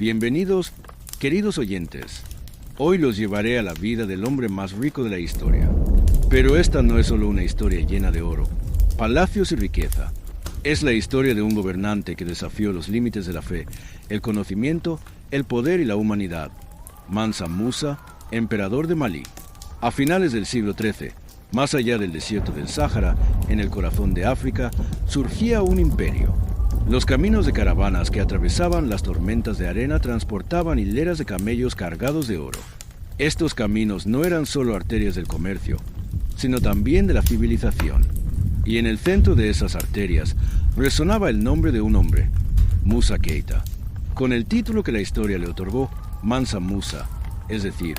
Bienvenidos, queridos oyentes. Hoy los llevaré a la vida del hombre más rico de la historia. Pero esta no es solo una historia llena de oro, palacios y riqueza. Es la historia de un gobernante que desafió los límites de la fe, el conocimiento, el poder y la humanidad. Mansa Musa, emperador de Malí. A finales del siglo XIII, más allá del desierto del Sáhara, en el corazón de África, surgía un imperio. Los caminos de caravanas que atravesaban las tormentas de arena transportaban hileras de camellos cargados de oro. Estos caminos no eran solo arterias del comercio, sino también de la civilización. Y en el centro de esas arterias resonaba el nombre de un hombre, Musa Keita, con el título que la historia le otorgó, Mansa Musa, es decir,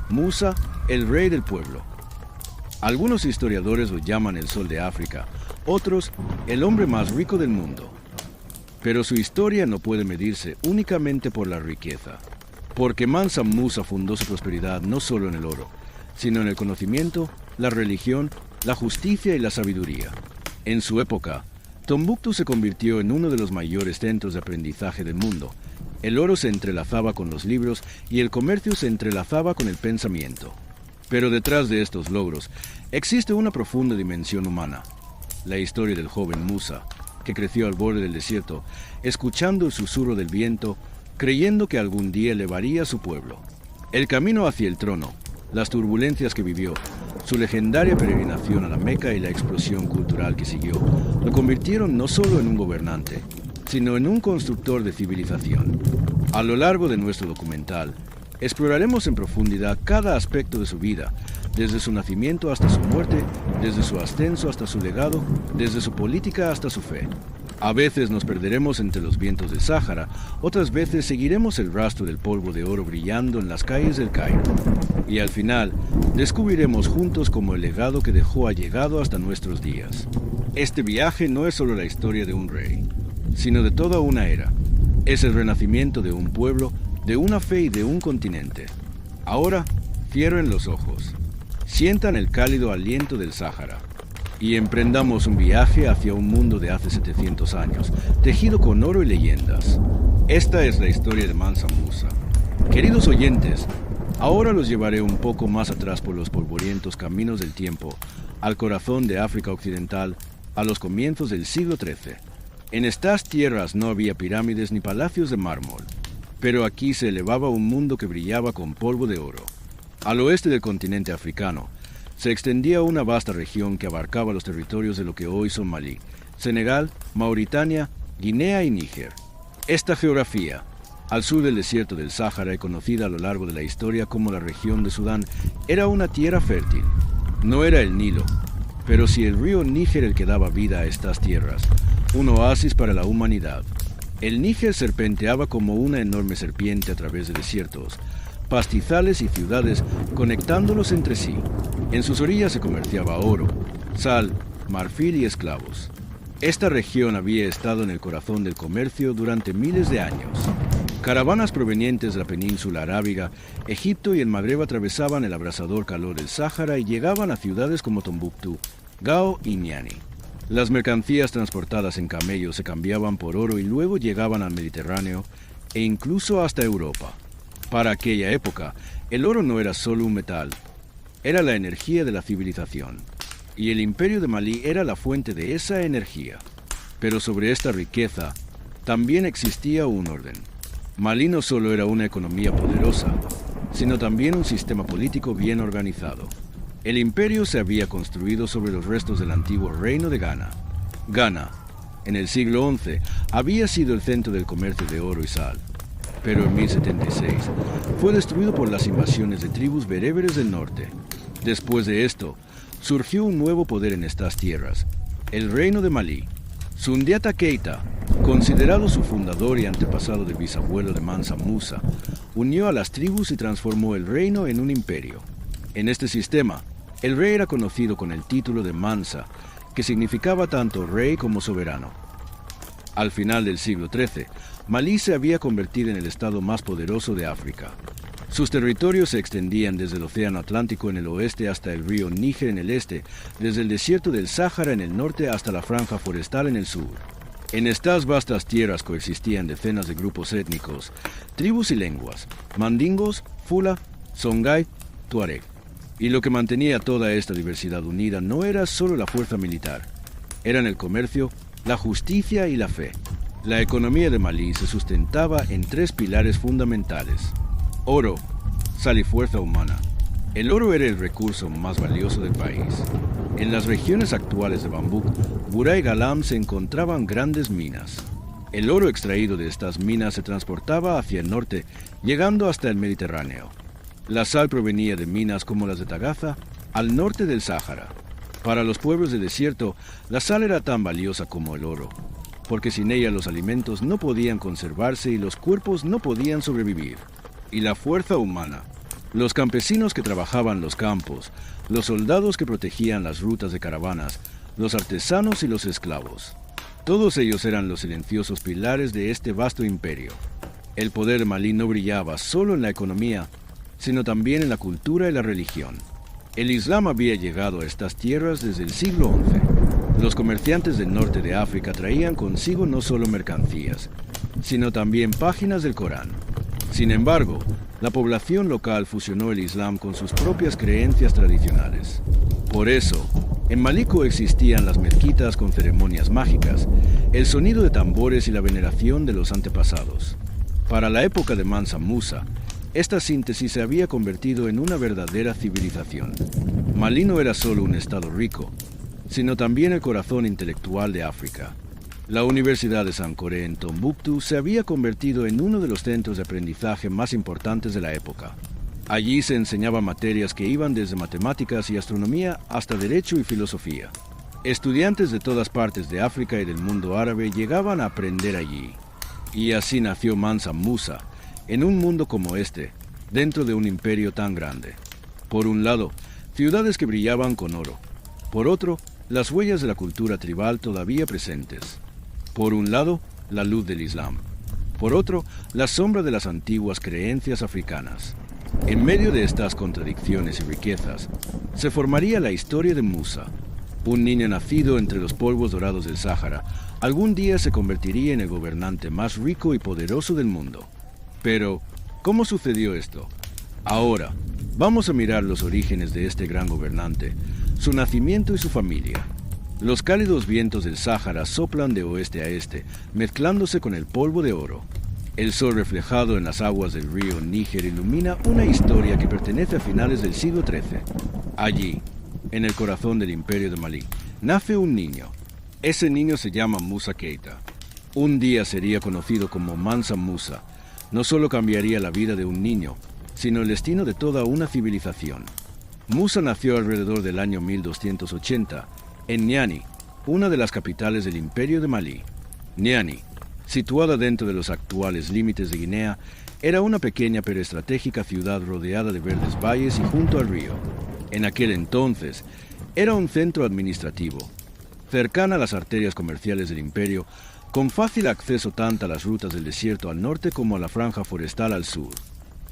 Musa, el rey del pueblo. Algunos historiadores lo llaman el Sol de África, otros, el hombre más rico del mundo. Pero su historia no puede medirse únicamente por la riqueza, porque Mansa Musa fundó su prosperidad no solo en el oro, sino en el conocimiento, la religión, la justicia y la sabiduría. En su época, Tombuctú se convirtió en uno de los mayores centros de aprendizaje del mundo. El oro se entrelazaba con los libros y el comercio se entrelazaba con el pensamiento. Pero detrás de estos logros existe una profunda dimensión humana, la historia del joven Musa, que creció al borde del desierto, escuchando el susurro del viento, creyendo que algún día elevaría a su pueblo. El camino hacia el trono, las turbulencias que vivió, su legendaria peregrinación a la Meca y la explosión cultural que siguió, lo convirtieron no solo en un gobernante, sino en un constructor de civilización. A lo largo de nuestro documental, exploraremos en profundidad cada aspecto de su vida, desde su nacimiento hasta su muerte, desde su ascenso hasta su legado, desde su política hasta su fe. A veces nos perderemos entre los vientos del Sáhara, otras veces seguiremos el rastro del polvo de oro brillando en las calles del Cairo. Y al final, descubriremos juntos cómo el legado que dejó ha llegado hasta nuestros días. Este viaje no es solo la historia de un rey, sino de toda una era. Es el renacimiento de un pueblo, de una fe y de un continente. Ahora, cierren los ojos, sientan el cálido aliento del Sáhara y emprendamos un viaje hacia un mundo de hace 700 años, tejido con oro y leyendas. Esta es la historia de Mansa Musa. Queridos oyentes, ahora los llevaré un poco más atrás por los polvorientos caminos del tiempo, al corazón de África Occidental, a los comienzos del siglo XIII. En estas tierras no había pirámides ni palacios de mármol, pero aquí se elevaba un mundo que brillaba con polvo de oro. Al oeste del continente africano, se extendía una vasta región que abarcaba los territorios de lo que hoy son Malí, Senegal, Mauritania, Guinea y Níger. Esta geografía, al sur del desierto del Sáhara y conocida a lo largo de la historia como la región de Sudán, era una tierra fértil. No era el Nilo, pero sí el río Níger el que daba vida a estas tierras, un oasis para la humanidad. El Níger serpenteaba como una enorme serpiente a través de desiertos, pastizales y ciudades conectándolos entre sí. En sus orillas se comerciaba oro, sal, marfil y esclavos. Esta región había estado en el corazón del comercio durante miles de años. Caravanas provenientes de la península arábiga, Egipto y el Magreb atravesaban el abrasador calor del Sáhara y llegaban a ciudades como Tombuctú, Gao y Niani. Las mercancías transportadas en camellos se cambiaban por oro y luego llegaban al Mediterráneo e incluso hasta Europa. Para aquella época, el oro no era solo un metal, era la energía de la civilización, y el imperio de Malí era la fuente de esa energía. Pero sobre esta riqueza también existía un orden. Malí no solo era una economía poderosa, sino también un sistema político bien organizado. El imperio se había construido sobre los restos del antiguo reino de Ghana. Ghana, en el siglo XI, había sido el centro del comercio de oro y sal. Pero en 1076 fue destruido por las invasiones de tribus bereberes del norte. Después de esto, surgió un nuevo poder en estas tierras, el reino de Malí. Sundiata Keita, considerado su fundador y antepasado del bisabuelo de Mansa Musa, unió a las tribus y transformó el reino en un imperio. En este sistema, el rey era conocido con el título de Mansa, que significaba tanto rey como soberano. Al final del siglo XIII, Malí se había convertido en el estado más poderoso de África. Sus territorios se extendían desde el Océano Atlántico en el oeste hasta el río Níger en el este, desde el desierto del Sáhara en el norte hasta la franja forestal en el sur. En estas vastas tierras coexistían decenas de grupos étnicos, tribus y lenguas, mandingos, fula, songhai, tuareg. Y lo que mantenía toda esta diversidad unida no era solo la fuerza militar, eran el comercio, la justicia y la fe. La economía de Malí se sustentaba en tres pilares fundamentales: oro, sal y fuerza humana. El oro era el recurso más valioso del país. En las regiones actuales de Bambouk, Burá y Galam se encontraban grandes minas. El oro extraído de estas minas se transportaba hacia el norte, llegando hasta el Mediterráneo. La sal provenía de minas como las de Tagaza, al norte del Sáhara. Para los pueblos del desierto, la sal era tan valiosa como el oro, porque sin ella los alimentos no podían conservarse y los cuerpos no podían sobrevivir. Y la fuerza humana. Los campesinos que trabajaban los campos, los soldados que protegían las rutas de caravanas, los artesanos y los esclavos. Todos ellos eran los silenciosos pilares de este vasto imperio. El poder de Malí no brillaba solo en la economía, sino también en la cultura y la religión. El Islam había llegado a estas tierras desde el siglo XI. Los comerciantes del norte de África traían consigo no solo mercancías, sino también páginas del Corán. Sin embargo, la población local fusionó el Islam con sus propias creencias tradicionales. Por eso, en Malí coexistían las mezquitas con ceremonias mágicas, el sonido de tambores y la veneración de los antepasados. Para la época de Mansa Musa, esta síntesis se había convertido en una verdadera civilización. Malí no era solo un estado rico, sino también el corazón intelectual de África. La Universidad de Sankoré en Tombuctú se había convertido en uno de los centros de aprendizaje más importantes de la época. Allí se enseñaban materias que iban desde matemáticas y astronomía hasta derecho y filosofía. Estudiantes de todas partes de África y del mundo árabe llegaban a aprender allí. Y así nació Mansa Musa, en un mundo como este, dentro de un imperio tan grande. Por un lado, ciudades que brillaban con oro. Por otro, las huellas de la cultura tribal todavía presentes. Por un lado, la luz del Islam. Por otro, la sombra de las antiguas creencias africanas. En medio de estas contradicciones y riquezas, se formaría la historia de Musa. Un niño nacido entre los polvos dorados del Sáhara, algún día se convertiría en el gobernante más rico y poderoso del mundo. Pero, ¿cómo sucedió esto? Ahora, vamos a mirar los orígenes de este gran gobernante, su nacimiento y su familia. Los cálidos vientos del Sáhara soplan de oeste a este, mezclándose con el polvo de oro. El sol reflejado en las aguas del río Níger ilumina una historia que pertenece a finales del siglo XIII. Allí, en el corazón del imperio de Malí, nace un niño. Ese niño se llama Musa Keita. Un día sería conocido como Mansa Musa. No solo cambiaría la vida de un niño, sino el destino de toda una civilización. Musa nació alrededor del año 1280, en Niani, una de las capitales del imperio de Malí. Niani, situada dentro de los actuales límites de Guinea, era una pequeña pero estratégica ciudad rodeada de verdes valles y junto al río. En aquel entonces, era un centro administrativo, cercana a las arterias comerciales del imperio, con fácil acceso tanto a las rutas del desierto al norte como a la franja forestal al sur.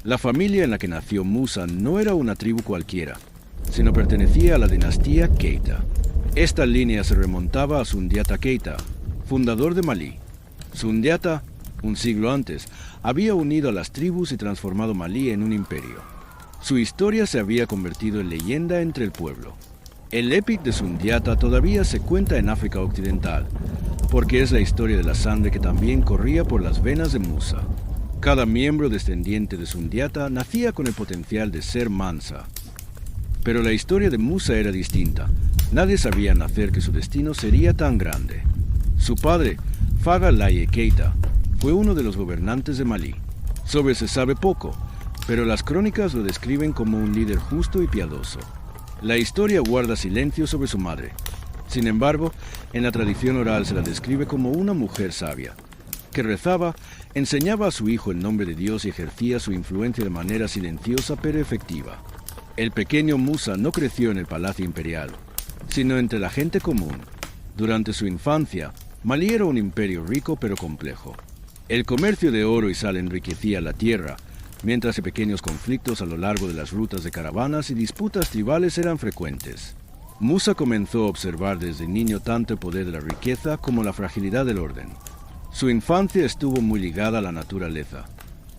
La familia en la que nació Musa no era una tribu cualquiera, sino pertenecía a la dinastía Keita. Esta línea se remontaba a Sundiata Keita, fundador de Malí. Sundiata, un siglo antes, había unido a las tribus y transformado Malí en un imperio. Su historia se había convertido en leyenda entre el pueblo. El Epic de Sundiata todavía se cuenta en África Occidental, porque es la historia de la sangre que también corría por las venas de Musa. Cada miembro descendiente de Sundiata nacía con el potencial de ser Mansa. Pero la historia de Musa era distinta. Nadie sabía al nacer que su destino sería tan grande. Su padre, Faga Laye Keita, fue uno de los gobernantes de Malí. Sobre él se sabe poco, pero las crónicas lo describen como un líder justo y piadoso. La historia guarda silencio sobre su madre. Sin embargo, en la tradición oral se la describe como una mujer sabia, que rezaba, enseñaba a su hijo el nombre de Dios y ejercía su influencia de manera silenciosa pero efectiva. El pequeño Musa no creció en el palacio imperial, sino entre la gente común. Durante su infancia, Malí era un imperio rico pero complejo. El comercio de oro y sal enriquecía la tierra, mientras que pequeños conflictos a lo largo de las rutas de caravanas y disputas tribales eran frecuentes. Musa comenzó a observar desde niño tanto el poder de la riqueza como la fragilidad del orden. Su infancia estuvo muy ligada a la naturaleza.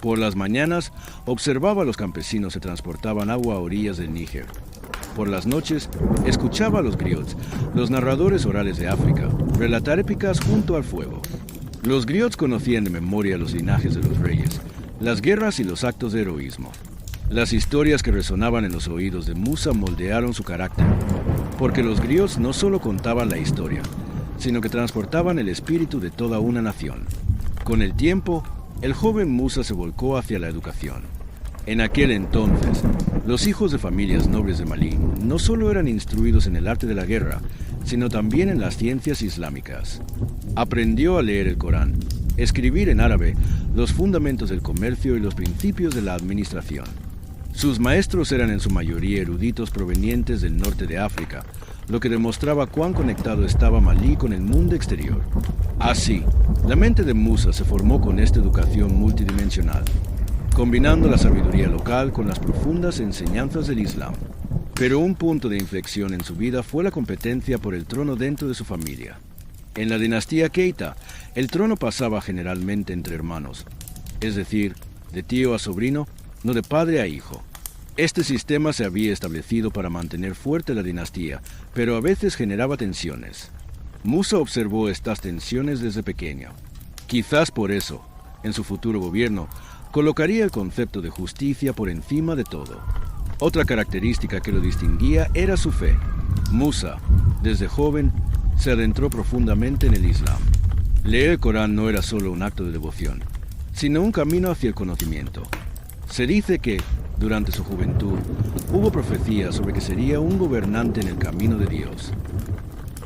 Por las mañanas, observaba a los campesinos que transportaban agua a orillas del Níger. Por las noches, escuchaba a los griots, los narradores orales de África, relatar épicas junto al fuego. Los griots conocían de memoria los linajes de los reyes, las guerras y los actos de heroísmo. Las historias que resonaban en los oídos de Musa moldearon su carácter, porque los griots no solo contaban la historia, sino que transportaban el espíritu de toda una nación. Con el tiempo, el joven Musa se volcó hacia la educación. En aquel entonces, los hijos de familias nobles de Malí no solo eran instruidos en el arte de la guerra, sino también en las ciencias islámicas. Aprendió a leer el Corán, escribir en árabe, los fundamentos del comercio y los principios de la administración. Sus maestros eran en su mayoría eruditos provenientes del norte de África, lo que demostraba cuán conectado estaba Malí con el mundo exterior. Así, la mente de Musa se formó con esta educación multidimensional, combinando la sabiduría local con las profundas enseñanzas del Islam. Pero un punto de inflexión en su vida fue la competencia por el trono dentro de su familia. En la dinastía Keita, el trono pasaba generalmente entre hermanos, es decir, de tío a sobrino, no de padre a hijo. Este sistema se había establecido para mantener fuerte la dinastía, pero a veces generaba tensiones. Musa observó estas tensiones desde pequeño. Quizás por eso, en su futuro gobierno, colocaría el concepto de justicia por encima de todo. Otra característica que lo distinguía era su fe. Musa, desde joven, se adentró profundamente en el Islam. Leer el Corán no era solo un acto de devoción, sino un camino hacia el conocimiento. Se dice que, durante su juventud, hubo profecías sobre que sería un gobernante en el camino de Dios.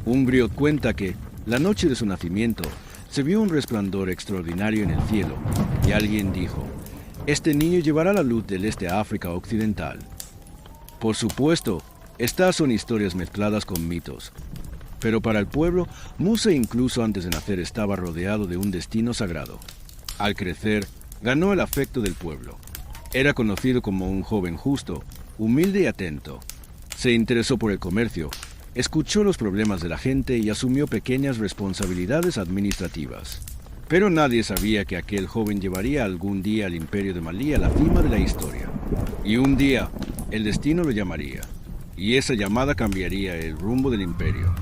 Un griot cuenta que, la noche de su nacimiento, se vio un resplandor extraordinario en el cielo, y alguien dijo: «Este niño llevará la luz del este a África occidental». Por supuesto, estas son historias mezcladas con mitos. Pero para el pueblo, Musa incluso antes de nacer estaba rodeado de un destino sagrado. Al crecer, ganó el afecto del pueblo. Era conocido como un joven justo, humilde y atento. Se interesó por el comercio, escuchó los problemas de la gente y asumió pequeñas responsabilidades administrativas. Pero nadie sabía que aquel joven llevaría algún día al imperio de Malí a la cima de la historia. Y un día, el destino lo llamaría, y esa llamada cambiaría el rumbo del imperio.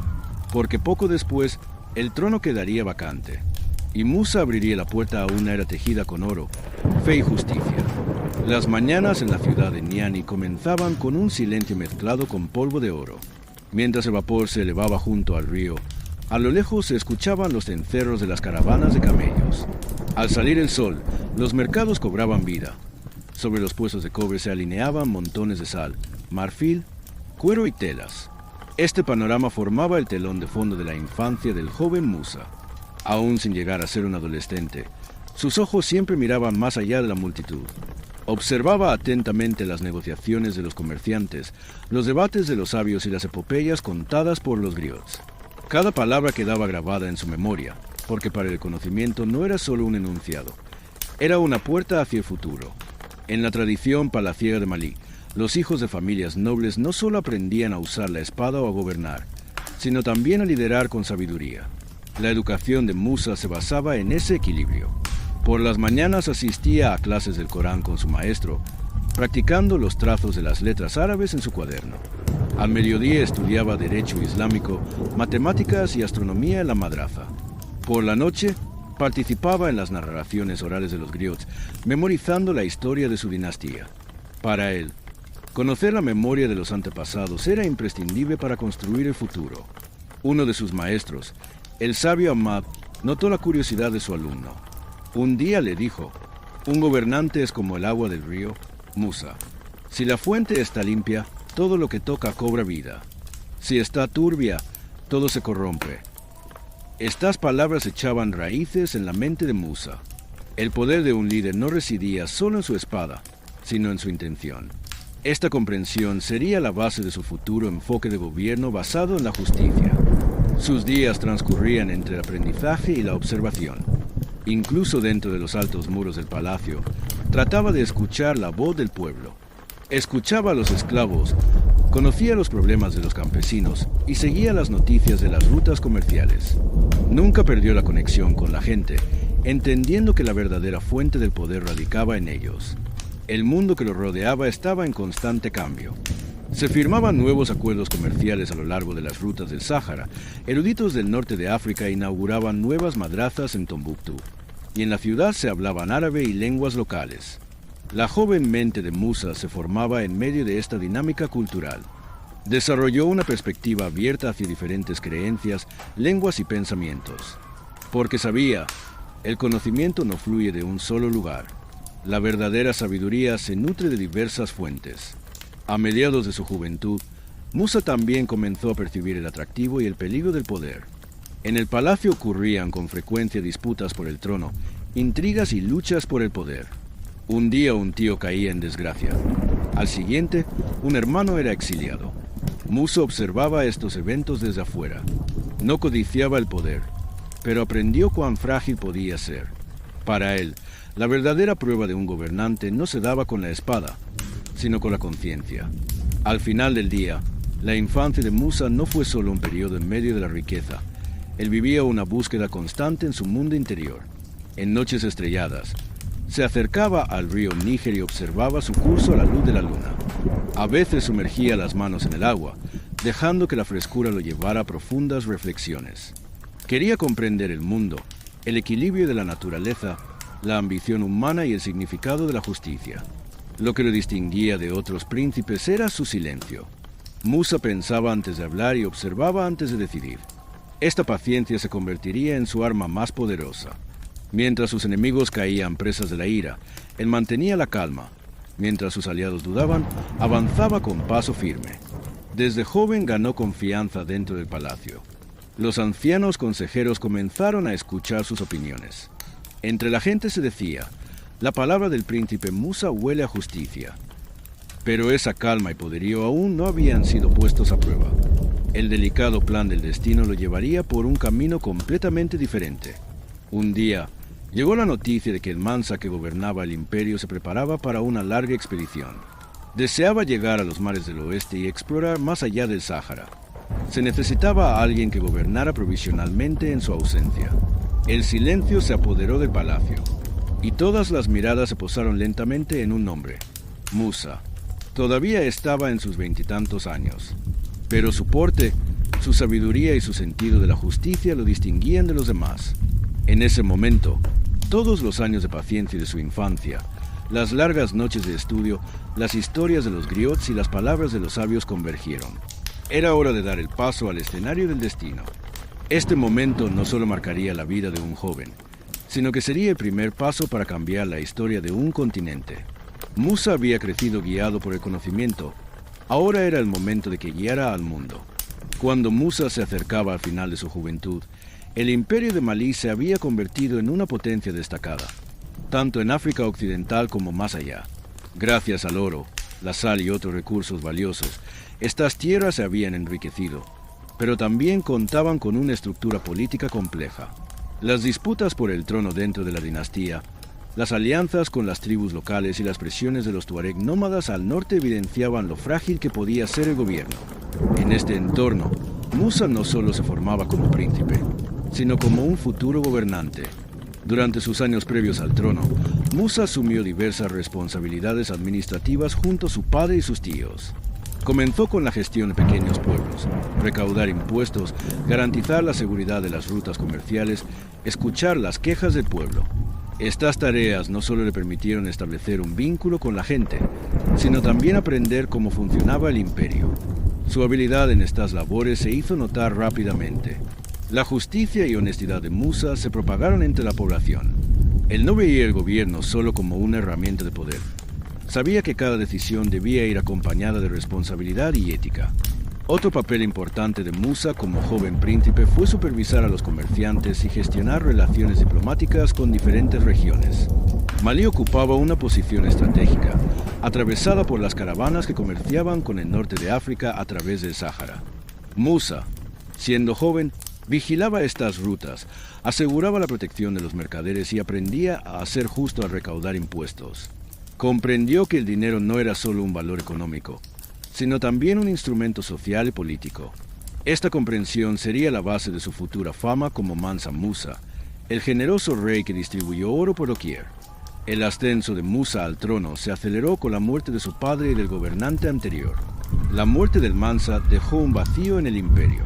Porque poco después, el trono quedaría vacante, y Musa abriría la puerta a una era tejida con oro, fe y justicia. Las mañanas en la ciudad de Niani comenzaban con un silencio mezclado con polvo de oro. Mientras el vapor se elevaba junto al río, a lo lejos se escuchaban los cencerros de las caravanas de camellos. Al salir el sol, los mercados cobraban vida. Sobre los puestos de cobre se alineaban montones de sal, marfil, cuero y telas. Este panorama formaba el telón de fondo de la infancia del joven Musa. Aún sin llegar a ser un adolescente, sus ojos siempre miraban más allá de la multitud. Observaba atentamente las negociaciones de los comerciantes, los debates de los sabios y las epopeyas contadas por los griots. Cada palabra quedaba grabada en su memoria, porque para el conocimiento no era solo un enunciado, era una puerta hacia el futuro. En la tradición palaciega de Malí, los hijos de familias nobles no solo aprendían a usar la espada o a gobernar, sino también a liderar con sabiduría. La educación de Musa se basaba en ese equilibrio. Por las mañanas asistía a clases del Corán con su maestro, practicando los trazos de las letras árabes en su cuaderno. Al mediodía estudiaba derecho islámico, matemáticas y astronomía en la madraza. Por la noche, participaba en las narraciones orales de los griots, memorizando la historia de su dinastía. Para él, conocer la memoria de los antepasados era imprescindible para construir el futuro. Uno de sus maestros, el sabio Ahmad, notó la curiosidad de su alumno. Un día le dijo: «Un gobernante es como el agua del río, Musa. Si la fuente está limpia, todo lo que toca cobra vida. Si está turbia, todo se corrompe». Estas palabras echaban raíces en la mente de Musa. El poder de un líder no residía solo en su espada, sino en su intención. Esta comprensión sería la base de su futuro enfoque de gobierno basado en la justicia. Sus días transcurrían entre el aprendizaje y la observación. Incluso dentro de los altos muros del palacio, trataba de escuchar la voz del pueblo. Escuchaba a los esclavos Conocía los problemas de los campesinos y seguía las noticias de las rutas comerciales. Nunca perdió la conexión con la gente, entendiendo que la verdadera fuente del poder radicaba en ellos. El mundo que los rodeaba estaba en constante cambio. Se firmaban nuevos acuerdos comerciales a lo largo de las rutas del Sáhara. Eruditos del norte de África inauguraban nuevas madrazas en Tombuctú, y en la ciudad se hablaban árabe y lenguas locales. La joven mente de Musa se formaba en medio de esta dinámica cultural. Desarrolló una perspectiva abierta hacia diferentes creencias, lenguas y pensamientos. Porque sabía, el conocimiento no fluye de un solo lugar. La verdadera sabiduría se nutre de diversas fuentes. A mediados de su juventud, Musa también comenzó a percibir el atractivo y el peligro del poder. En el palacio ocurrían con frecuencia disputas por el trono, intrigas y luchas por el poder. Un día un tío caía en desgracia. Al siguiente, un hermano era exiliado. Musa observaba estos eventos desde afuera. No codiciaba el poder, pero aprendió cuán frágil podía ser. Para él, la verdadera prueba de un gobernante no se daba con la espada, sino con la conciencia. Al final del día, la infancia de Musa no fue solo un periodo en medio de la riqueza. Él vivía una búsqueda constante en su mundo interior. En noches estrelladas, se acercaba al río Níger y observaba su curso a la luz de la luna. A veces sumergía las manos en el agua, dejando que la frescura lo llevara a profundas reflexiones. Quería comprender el mundo, el equilibrio de la naturaleza, la ambición humana y el significado de la justicia. Lo que lo distinguía de otros príncipes era su silencio. Musa pensaba antes de hablar y observaba antes de decidir. Esta paciencia se convertiría en su arma más poderosa. Mientras sus enemigos caían presas de la ira, él mantenía la calma. Mientras sus aliados dudaban, avanzaba con paso firme. Desde joven ganó confianza dentro del palacio. Los ancianos consejeros comenzaron a escuchar sus opiniones. Entre la gente se decía, la palabra del príncipe Musa huele a justicia. Pero esa calma y poderío aún no habían sido puestos a prueba. El delicado plan del destino lo llevaría por un camino completamente diferente. Un día, llegó la noticia de que el Mansa que gobernaba el imperio se preparaba para una larga expedición. Deseaba llegar a los mares del oeste y explorar más allá del Sáhara. Se necesitaba a alguien que gobernara provisionalmente en su ausencia. El silencio se apoderó del palacio, y todas las miradas se posaron lentamente en un nombre: Musa. Todavía estaba en sus 20 y tantos años, pero su porte, su sabiduría y su sentido de la justicia lo distinguían de los demás. En ese momento, todos los años de paciencia de su infancia, las largas noches de estudio, las historias de los griots y las palabras de los sabios convergieron. Era hora de dar el paso al escenario del destino. Este momento no solo marcaría la vida de un joven, sino que sería el primer paso para cambiar la historia de un continente. Musa había crecido guiado por el conocimiento. Ahora era el momento de que guiara al mundo. Cuando Musa se acercaba al final de su juventud, el imperio de Malí se había convertido en una potencia destacada, tanto en África Occidental como más allá. Gracias al oro, la sal y otros recursos valiosos, estas tierras se habían enriquecido, pero también contaban con una estructura política compleja. Las disputas por el trono dentro de la dinastía, las alianzas con las tribus locales y las presiones de los tuareg nómadas al norte evidenciaban lo frágil que podía ser el gobierno. En este entorno, Musa no solo se formaba como príncipe, sino como un futuro gobernante. Durante sus años previos al trono, Musa asumió diversas responsabilidades administrativas junto a su padre y sus tíos. Comenzó con la gestión de pequeños pueblos, recaudar impuestos, garantizar la seguridad de las rutas comerciales, escuchar las quejas del pueblo. Estas tareas no solo le permitieron establecer un vínculo con la gente, sino también aprender cómo funcionaba el imperio. Su habilidad en estas labores se hizo notar rápidamente. La justicia y honestidad de Musa se propagaron entre la población. Él no veía el gobierno solo como una herramienta de poder. Sabía que cada decisión debía ir acompañada de responsabilidad y ética. Otro papel importante de Musa como joven príncipe fue supervisar a los comerciantes y gestionar relaciones diplomáticas con diferentes regiones. Malí ocupaba una posición estratégica, atravesada por las caravanas que comerciaban con el norte de África a través del Sáhara. Musa, siendo joven, vigilaba estas rutas, aseguraba la protección de los mercaderes y aprendía a ser justo al recaudar impuestos. Comprendió que el dinero no era solo un valor económico, sino también un instrumento social y político. Esta comprensión sería la base de su futura fama como Mansa Musa, el generoso rey que distribuyó oro por doquier. El ascenso de Musa al trono se aceleró con la muerte de su padre y del gobernante anterior. La muerte del Mansa dejó un vacío en el imperio.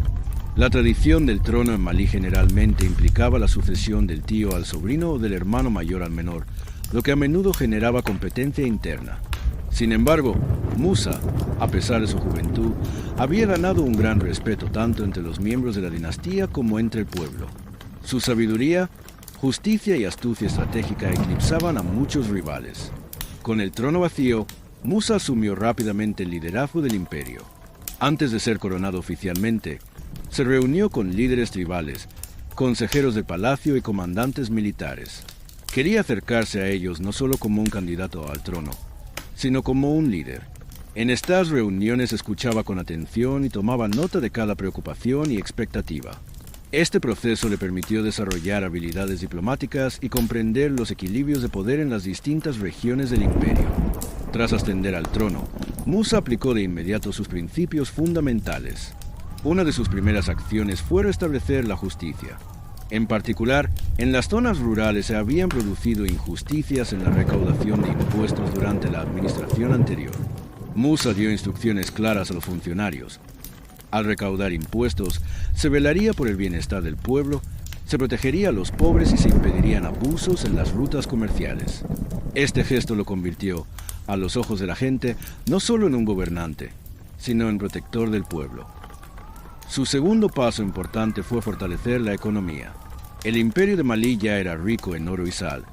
La tradición del trono en Malí generalmente implicaba la sucesión del tío al sobrino o del hermano mayor al menor, lo que a menudo generaba competencia interna. Sin embargo, Musa, a pesar de su juventud, había ganado un gran respeto tanto entre los miembros de la dinastía como entre el pueblo. Su sabiduría, justicia y astucia estratégica eclipsaban a muchos rivales. Con el trono vacío, Musa asumió rápidamente el liderazgo del imperio. Antes de ser coronado oficialmente, se reunió con líderes tribales, consejeros del palacio y comandantes militares. Quería acercarse a ellos no solo como un candidato al trono, sino como un líder. En estas reuniones escuchaba con atención y tomaba nota de cada preocupación y expectativa. Este proceso le permitió desarrollar habilidades diplomáticas y comprender los equilibrios de poder en las distintas regiones del imperio. Tras ascender al trono, Musa aplicó de inmediato sus principios fundamentales. Una de sus primeras acciones fue restablecer la justicia. En particular, en las zonas rurales se habían producido injusticias en la recaudación de impuestos durante la administración anterior. Musa dio instrucciones claras a los funcionarios. Al recaudar impuestos, se velaría por el bienestar del pueblo, se protegería a los pobres y se impedirían abusos en las rutas comerciales. Este gesto lo convirtió, a los ojos de la gente, no solo en un gobernante, sino en protector del pueblo. Su segundo paso importante fue fortalecer la economía. El imperio de Malí ya era rico en oro y sal,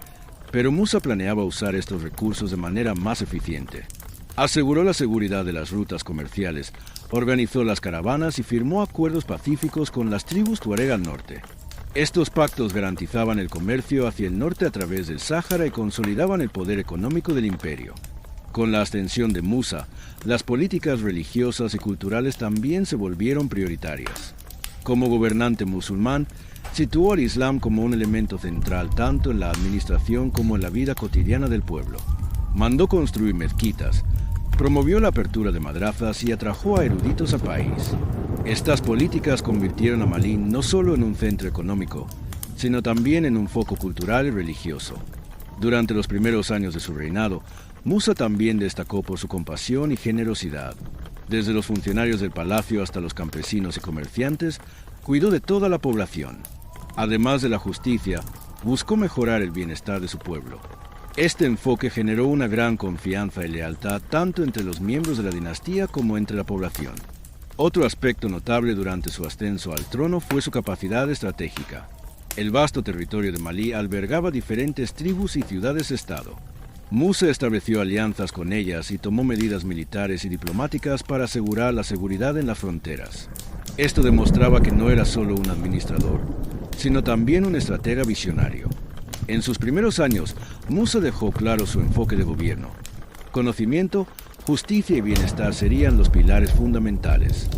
pero Musa planeaba usar estos recursos de manera más eficiente. Aseguró la seguridad de las rutas comerciales, organizó las caravanas y firmó acuerdos pacíficos con las tribus tuareg al norte. Estos pactos garantizaban el comercio hacia el norte a través del Sáhara y consolidaban el poder económico del imperio. Con la ascensión de Musa, las políticas religiosas y culturales también se volvieron prioritarias. Como gobernante musulmán, situó al Islam como un elemento central tanto en la administración como en la vida cotidiana del pueblo. Mandó construir mezquitas, promovió la apertura de madrazas y atrajo a eruditos al país. Estas políticas convirtieron a Malí no solo en un centro económico, sino también en un foco cultural y religioso. Durante los primeros años de su reinado, Musa también destacó por su compasión y generosidad. Desde los funcionarios del palacio hasta los campesinos y comerciantes, cuidó de toda la población. Además de la justicia, buscó mejorar el bienestar de su pueblo. Este enfoque generó una gran confianza y lealtad tanto entre los miembros de la dinastía como entre la población. Otro aspecto notable durante su ascenso al trono fue su capacidad estratégica. El vasto territorio de Malí albergaba diferentes tribus y ciudades-estado. Musa estableció alianzas con ellas y tomó medidas militares y diplomáticas para asegurar la seguridad en las fronteras. Esto demostraba que no era solo un administrador, sino también un estratega visionario. En sus primeros años, Musa dejó claro su enfoque de gobierno. Conocimiento, justicia y bienestar serían los pilares fundamentales.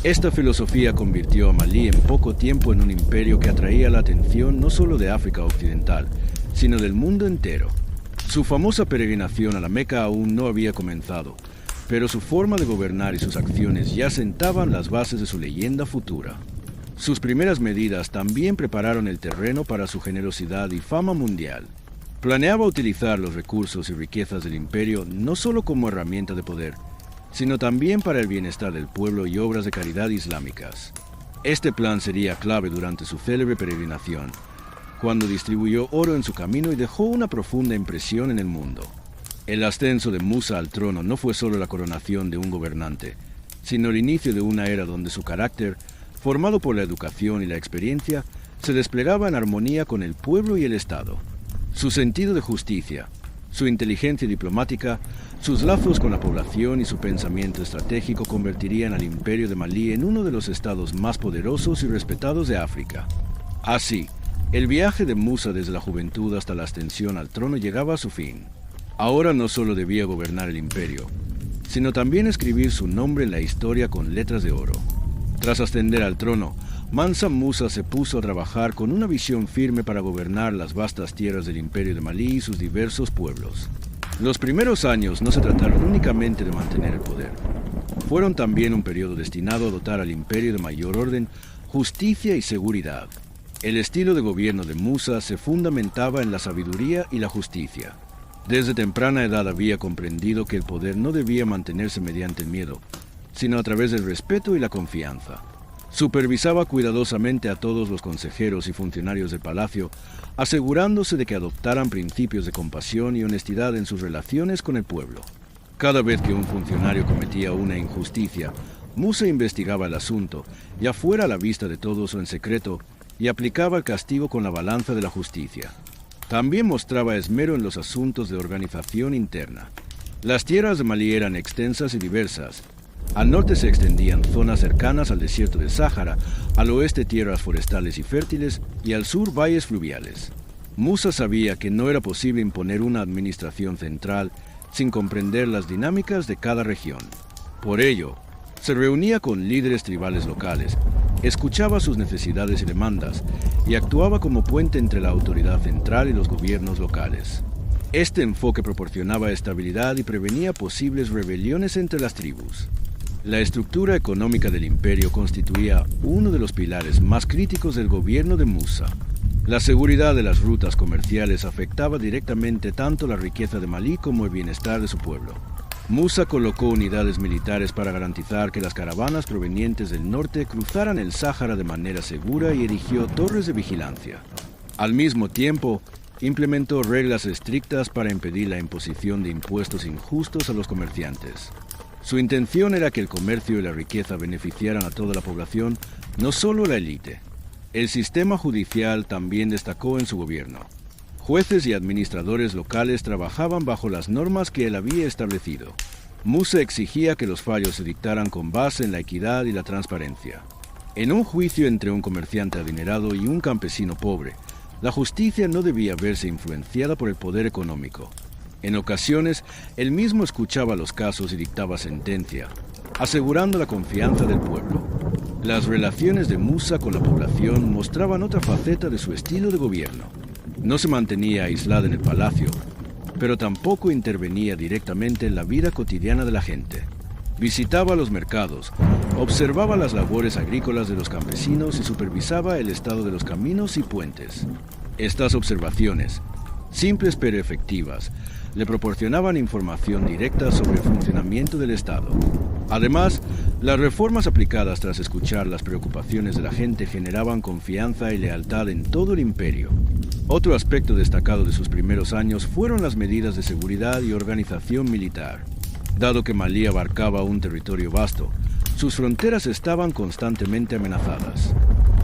Esta filosofía convirtió a Malí en poco tiempo en un imperio que atraía la atención no solo de África Occidental, sino del mundo entero. Su famosa peregrinación a la Meca aún no había comenzado, pero su forma de gobernar y sus acciones ya sentaban las bases de su leyenda futura. Sus primeras medidas también prepararon el terreno para su generosidad y fama mundial. Planeaba utilizar los recursos y riquezas del imperio no solo como herramienta de poder, sino también para el bienestar del pueblo y obras de caridad islámicas. Este plan sería clave durante su célebre peregrinación, cuando distribuyó oro en su camino y dejó una profunda impresión en el mundo. El ascenso de Musa al trono no fue solo la coronación de un gobernante, sino el inicio de una era donde su carácter, formado por la educación y la experiencia, se desplegaba en armonía con el pueblo y el Estado. Su sentido de justicia, su inteligencia diplomática, sus lazos con la población y su pensamiento estratégico convertirían al imperio de Malí en uno de los estados más poderosos y respetados de África. Así, el viaje de Musa desde la juventud hasta la ascensión al trono llegaba a su fin. Ahora no solo debía gobernar el imperio, sino también escribir su nombre en la historia con letras de oro. Tras ascender al trono, Mansa Musa se puso a trabajar con una visión firme para gobernar las vastas tierras del imperio de Malí y sus diversos pueblos. Los primeros años no se trataron únicamente de mantener el poder, fueron también un periodo destinado a dotar al imperio de mayor orden, justicia y seguridad. El estilo de gobierno de Musa se fundamentaba en la sabiduría y la justicia. Desde temprana edad había comprendido que el poder no debía mantenerse mediante el miedo, sino a través del respeto y la confianza. Supervisaba cuidadosamente a todos los consejeros y funcionarios del palacio, asegurándose de que adoptaran principios de compasión y honestidad en sus relaciones con el pueblo. Cada vez que un funcionario cometía una injusticia, Musa investigaba el asunto, ya fuera a la vista de todos o en secreto, y aplicaba el castigo con la balanza de la justicia. También mostraba esmero en los asuntos de organización interna. Las tierras de Malí eran extensas y diversas. Al norte se extendían zonas cercanas al desierto del Sáhara, al oeste tierras forestales y fértiles, y al sur valles fluviales. Musa sabía que no era posible imponer una administración central sin comprender las dinámicas de cada región. Por ello, se reunía con líderes tribales locales, escuchaba sus necesidades y demandas, y actuaba como puente entre la autoridad central y los gobiernos locales. Este enfoque proporcionaba estabilidad y prevenía posibles rebeliones entre las tribus. La estructura económica del imperio constituía uno de los pilares más críticos del gobierno de Musa. La seguridad de las rutas comerciales afectaba directamente tanto la riqueza de Malí como el bienestar de su pueblo. Musa colocó unidades militares para garantizar que las caravanas provenientes del norte cruzaran el Sáhara de manera segura y erigió torres de vigilancia. Al mismo tiempo, implementó reglas estrictas para impedir la imposición de impuestos injustos a los comerciantes. Su intención era que el comercio y la riqueza beneficiaran a toda la población, no solo a la élite. El sistema judicial también destacó en su gobierno. Jueces y administradores locales trabajaban bajo las normas que él había establecido. Musa exigía que los fallos se dictaran con base en la equidad y la transparencia. En un juicio entre un comerciante adinerado y un campesino pobre, la justicia no debía verse influenciada por el poder económico. En ocasiones, él mismo escuchaba los casos y dictaba sentencia, asegurando la confianza del pueblo. Las relaciones de Musa con la población mostraban otra faceta de su estilo de gobierno. No se mantenía aislada en el palacio, pero tampoco intervenía directamente en la vida cotidiana de la gente. Visitaba los mercados, observaba las labores agrícolas de los campesinos y supervisaba el estado de los caminos y puentes. Estas observaciones, simples pero efectivas, le proporcionaban información directa sobre el funcionamiento del Estado. Además, las reformas aplicadas tras escuchar las preocupaciones de la gente generaban confianza y lealtad en todo el imperio. Otro aspecto destacado de sus primeros años fueron las medidas de seguridad y organización militar. Dado que Malí abarcaba un territorio vasto, sus fronteras estaban constantemente amenazadas.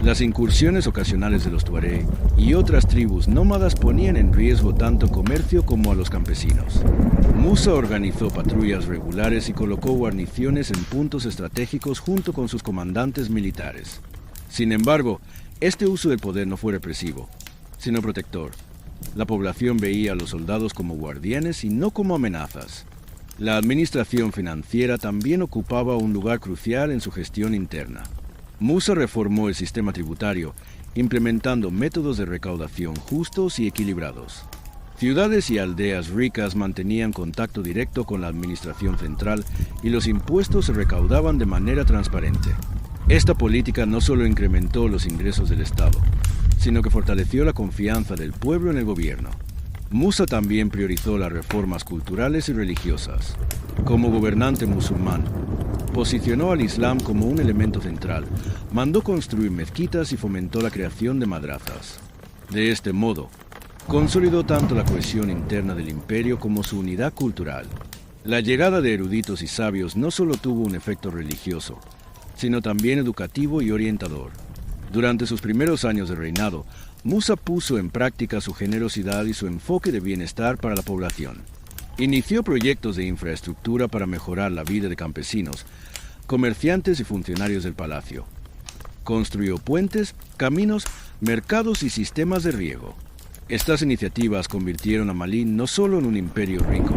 Las incursiones ocasionales de los tuareg y otras tribus nómadas ponían en riesgo tanto el comercio como a los campesinos. Musa organizó patrullas regulares y colocó guarniciones en puntos estratégicos junto con sus comandantes militares. Sin embargo, este uso del poder no fue represivo, sino protector. La población veía a los soldados como guardianes y no como amenazas. La administración financiera también ocupaba un lugar crucial en su gestión interna. Musa reformó el sistema tributario, implementando métodos de recaudación justos y equilibrados. Ciudades y aldeas ricas mantenían contacto directo con la administración central y los impuestos se recaudaban de manera transparente. Esta política no solo incrementó los ingresos del Estado, sino que fortaleció la confianza del pueblo en el gobierno. Musa también priorizó las reformas culturales y religiosas. Como gobernante musulmán, posicionó al Islam como un elemento central, mandó construir mezquitas y fomentó la creación de madrazas. De este modo, consolidó tanto la cohesión interna del imperio como su unidad cultural. La llegada de eruditos y sabios no solo tuvo un efecto religioso, sino también educativo y orientador. Durante sus primeros años de reinado, Musa puso en práctica su generosidad y su enfoque de bienestar para la población. Inició proyectos de infraestructura para mejorar la vida de campesinos, comerciantes y funcionarios del palacio. Construyó puentes, caminos, mercados y sistemas de riego. Estas iniciativas convirtieron a Malí no solo en un imperio rico,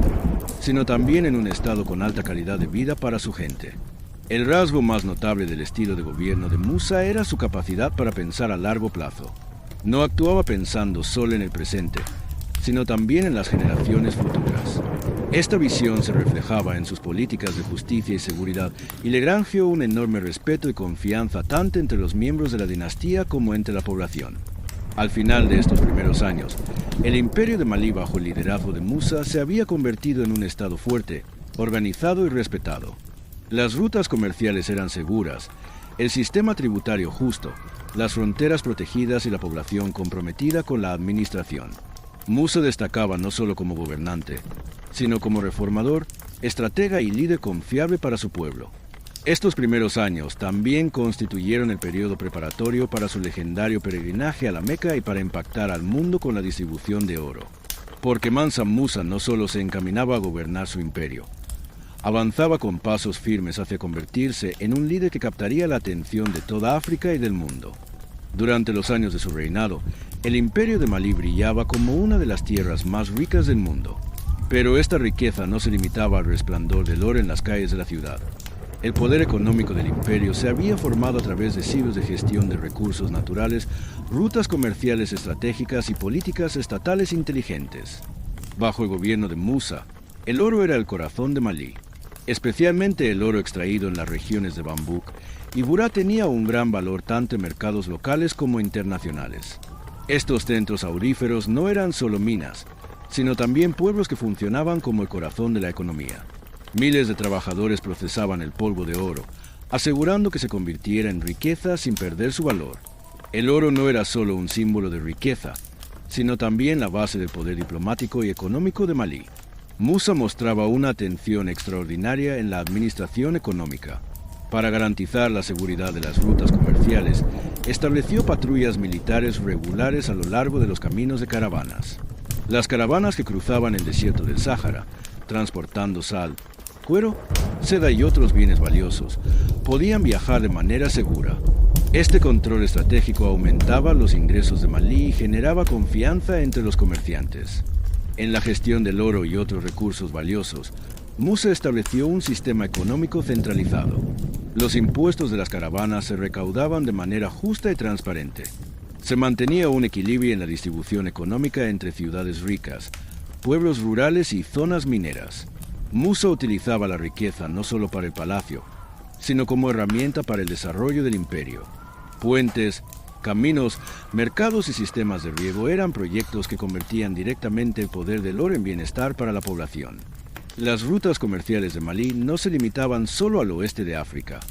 sino también en un estado con alta calidad de vida para su gente. El rasgo más notable del estilo de gobierno de Musa era su capacidad para pensar a largo plazo. No actuaba pensando solo en el presente, sino también en las generaciones futuras. Esta visión se reflejaba en sus políticas de justicia y seguridad y le granjeó un enorme respeto y confianza tanto entre los miembros de la dinastía como entre la población. Al final de estos primeros años, el imperio de Malí bajo el liderazgo de Musa se había convertido en un estado fuerte, organizado y respetado. Las rutas comerciales eran seguras, el sistema tributario justo, las fronteras protegidas y la población comprometida con la administración. Musa destacaba no solo como gobernante, sino como reformador, estratega y líder confiable para su pueblo. Estos primeros años también constituyeron el periodo preparatorio para su legendario peregrinaje a la Meca y para impactar al mundo con la distribución de oro. Porque Mansa Musa no solo se encaminaba a gobernar su imperio, avanzaba con pasos firmes hacia convertirse en un líder que captaría la atención de toda África y del mundo. Durante los años de su reinado, el imperio de Malí brillaba como una de las tierras más ricas del mundo. Pero esta riqueza no se limitaba al resplandor del oro en las calles de la ciudad. El poder económico del imperio se había formado a través de siglos de gestión de recursos naturales, rutas comerciales estratégicas y políticas estatales inteligentes. Bajo el gobierno de Musa, el oro era el corazón de Malí, especialmente el oro extraído en las regiones de Bambouk, y Burá tenía un gran valor tanto en mercados locales como internacionales. Estos centros auríferos no eran solo minas, sino también pueblos que funcionaban como el corazón de la economía. Miles de trabajadores procesaban el polvo de oro, asegurando que se convirtiera en riqueza sin perder su valor. El oro no era solo un símbolo de riqueza, sino también la base del poder diplomático y económico de Malí. Musa mostraba una atención extraordinaria en la administración económica. Para garantizar la seguridad de las rutas comerciales, estableció patrullas militares regulares a lo largo de los caminos de caravanas. Las caravanas que cruzaban el desierto del Sáhara, transportando sal, cuero, seda y otros bienes valiosos, podían viajar de manera segura. Este control estratégico aumentaba los ingresos de Malí y generaba confianza entre los comerciantes. En la gestión del oro y otros recursos valiosos, Musa estableció un sistema económico centralizado. Los impuestos de las caravanas se recaudaban de manera justa y transparente. Se mantenía un equilibrio en la distribución económica entre ciudades ricas, pueblos rurales y zonas mineras. Musa utilizaba la riqueza no solo para el palacio, sino como herramienta para el desarrollo del imperio. Puentes, caminos, mercados y sistemas de riego eran proyectos que convertían directamente el poder del oro en bienestar para la población. Las rutas comerciales de Malí no se limitaban solo al oeste de África.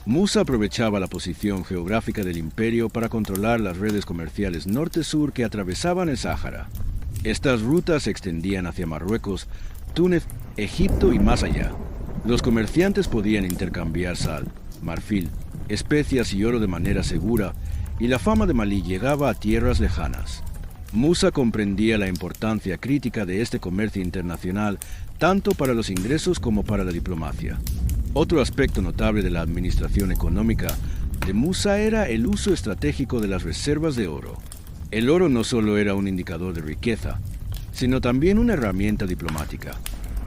Musa aprovechaba la posición geográfica del imperio para controlar las redes comerciales norte-sur que atravesaban el Sáhara. Estas rutas se extendían hacia Marruecos, Túnez, Egipto y más allá. Los comerciantes podían intercambiar sal, marfil, especias y oro de manera segura, y la fama de Malí llegaba a tierras lejanas. Musa comprendía la importancia crítica de este comercio internacional tanto para los ingresos como para la diplomacia. Otro aspecto notable de la administración económica de Musa era el uso estratégico de las reservas de oro. El oro no solo era un indicador de riqueza, sino también una herramienta diplomática.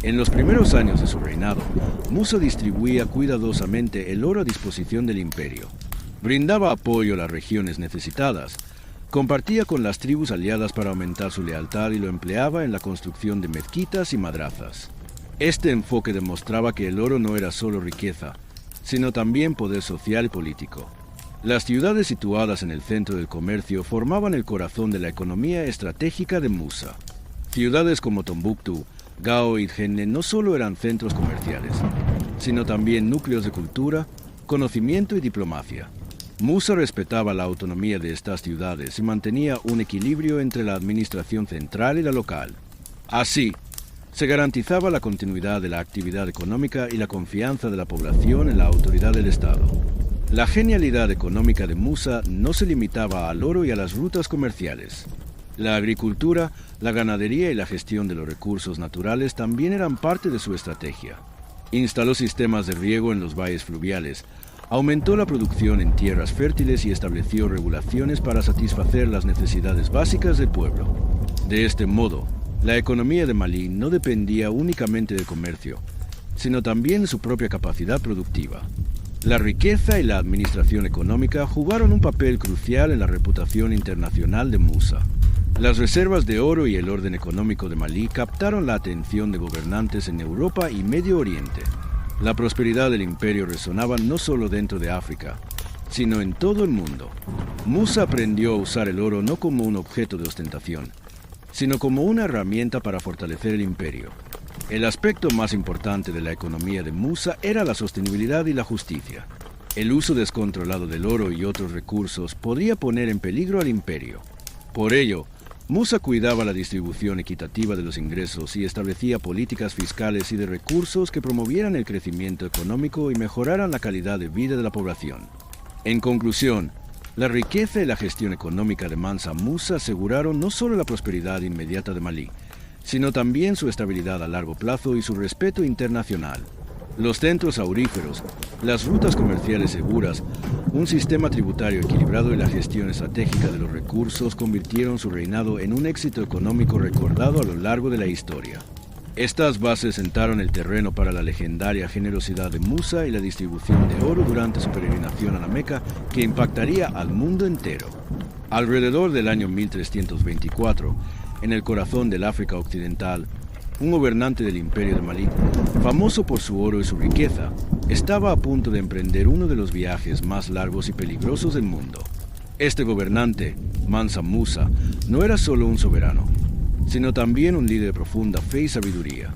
En los primeros años de su reinado, Musa distribuía cuidadosamente el oro a disposición del imperio. Brindaba apoyo a las regiones necesitadas, compartía con las tribus aliadas para aumentar su lealtad y lo empleaba en la construcción de mezquitas y madrazas. Este enfoque demostraba que el oro no era solo riqueza, sino también poder social y político. Las ciudades situadas en el centro del comercio formaban el corazón de la economía estratégica de Musa. Ciudades como Tombuctú, Gao y Djenne no solo eran centros comerciales, sino también núcleos de cultura, conocimiento y diplomacia. Musa respetaba la autonomía de estas ciudades y mantenía un equilibrio entre la administración central y la local. Así, se garantizaba la continuidad de la actividad económica y la confianza de la población en la autoridad del Estado. La genialidad económica de Musa no se limitaba al oro y a las rutas comerciales. La agricultura, la ganadería y la gestión de los recursos naturales también eran parte de su estrategia. Instaló sistemas de riego en los valles fluviales, aumentó la producción en tierras fértiles y estableció regulaciones para satisfacer las necesidades básicas del pueblo. De este modo, la economía de Malí no dependía únicamente del comercio, sino también de su propia capacidad productiva. La riqueza y la administración económica jugaron un papel crucial en la reputación internacional de Musa. Las reservas de oro y el orden económico de Malí captaron la atención de gobernantes en Europa y Medio Oriente. La prosperidad del imperio resonaba no solo dentro de África, sino en todo el mundo. Musa aprendió a usar el oro no como un objeto de ostentación, sino como una herramienta para fortalecer el imperio. El aspecto más importante de la economía de Musa era la sostenibilidad y la justicia. El uso descontrolado del oro y otros recursos podría poner en peligro al imperio. Por ello, Musa cuidaba la distribución equitativa de los ingresos y establecía políticas fiscales y de recursos que promovieran el crecimiento económico y mejoraran la calidad de vida de la población. En conclusión, la riqueza y la gestión económica de Mansa Musa aseguraron no solo la prosperidad inmediata de Malí, sino también su estabilidad a largo plazo y su respeto internacional. Los centros auríferos, las rutas comerciales seguras, un sistema tributario equilibrado y la gestión estratégica de los recursos convirtieron su reinado en un éxito económico recordado a lo largo de la historia. Estas bases sentaron el terreno para la legendaria generosidad de Musa y la distribución de oro durante su peregrinación a la Meca, que impactaría al mundo entero. Alrededor del año 1324, en el corazón del África Occidental, un gobernante del imperio de Malí, famoso por su oro y su riqueza, estaba a punto de emprender uno de los viajes más largos y peligrosos del mundo. Este gobernante, Mansa Musa, no era solo un soberano, sino también un líder de profunda fe y sabiduría.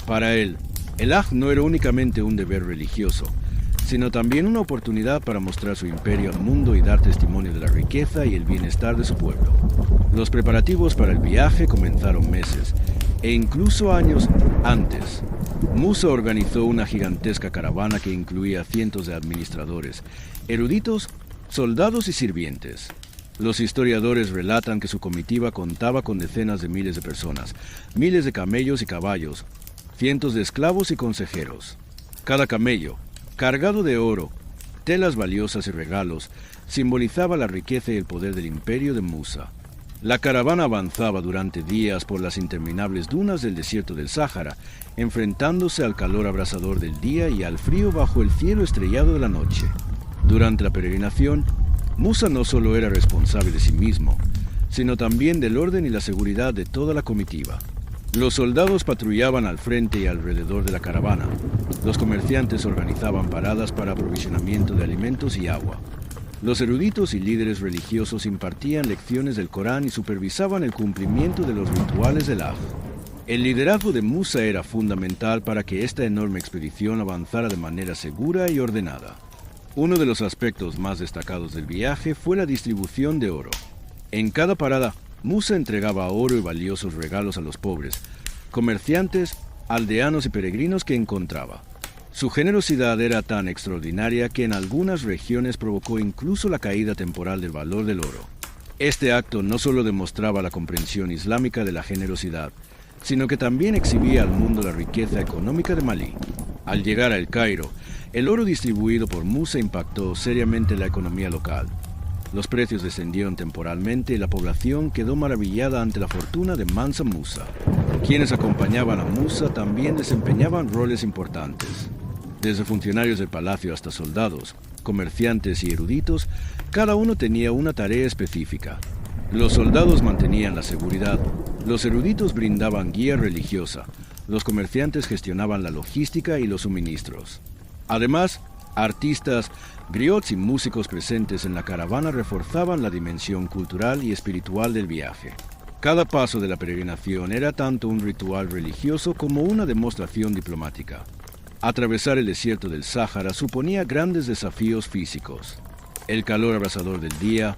Para él, el Hajj no era únicamente un deber religioso, sino también una oportunidad para mostrar su imperio al mundo y dar testimonio de la riqueza y el bienestar de su pueblo. Los preparativos para el viaje comenzaron meses, e incluso años antes. Musa organizó una gigantesca caravana que incluía cientos de administradores, eruditos, soldados y sirvientes. Los historiadores relatan que su comitiva contaba con decenas de miles de personas, miles de camellos y caballos, cientos de esclavos y consejeros. Cada camello, cargado de oro, telas valiosas y regalos, simbolizaba la riqueza y el poder del imperio de Musa. La caravana avanzaba durante días por las interminables dunas del desierto del Sáhara, enfrentándose al calor abrasador del día y al frío bajo el cielo estrellado de la noche. Durante la peregrinación, Musa no solo era responsable de sí mismo, sino también del orden y la seguridad de toda la comitiva. Los soldados patrullaban al frente y alrededor de la caravana. Los comerciantes organizaban paradas para aprovisionamiento de alimentos y agua. Los eruditos y líderes religiosos impartían lecciones del Corán y supervisaban el cumplimiento de los rituales del Hajj. El liderazgo de Musa era fundamental para que esta enorme expedición avanzara de manera segura y ordenada. Uno de los aspectos más destacados del viaje fue la distribución de oro. En cada parada, Musa entregaba oro y valiosos regalos a los pobres, comerciantes, aldeanos y peregrinos que encontraba. Su generosidad era tan extraordinaria que en algunas regiones provocó incluso la caída temporal del valor del oro. Este acto no solo demostraba la comprensión islámica de la generosidad, sino que también exhibía al mundo la riqueza económica de Malí. Al llegar a El Cairo, el oro distribuido por Musa impactó seriamente la economía local. Los precios descendieron temporalmente y la población quedó maravillada ante la fortuna de Mansa Musa. Quienes acompañaban a Musa también desempeñaban roles importantes. Desde funcionarios del palacio hasta soldados, comerciantes y eruditos, cada uno tenía una tarea específica. Los soldados mantenían la seguridad, los eruditos brindaban guía religiosa, los comerciantes gestionaban la logística y los suministros. Además, artistas, griots y músicos presentes en la caravana reforzaban la dimensión cultural y espiritual del viaje. Cada paso de la peregrinación era tanto un ritual religioso como una demostración diplomática. Atravesar el desierto del Sáhara suponía grandes desafíos físicos. El calor abrasador del día,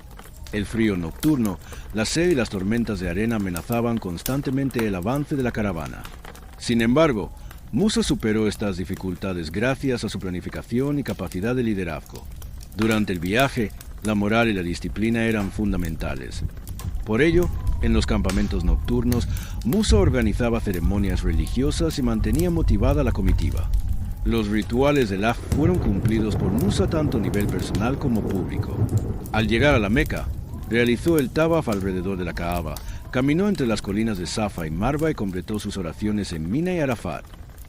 el frío nocturno, la sed y las tormentas de arena amenazaban constantemente el avance de la caravana. Sin embargo, Musa superó estas dificultades gracias a su planificación y capacidad de liderazgo. Durante el viaje, la moral y la disciplina eran fundamentales. Por ello, en los campamentos nocturnos, Musa organizaba ceremonias religiosas y mantenía motivada a la comitiva. Los rituales del Hajj fueron cumplidos por Musa tanto a nivel personal como público. Al llegar a la Meca, realizó el tawaf alrededor de la Kaaba, caminó entre las colinas de Safa y Marwa y completó sus oraciones en Mina y Arafat.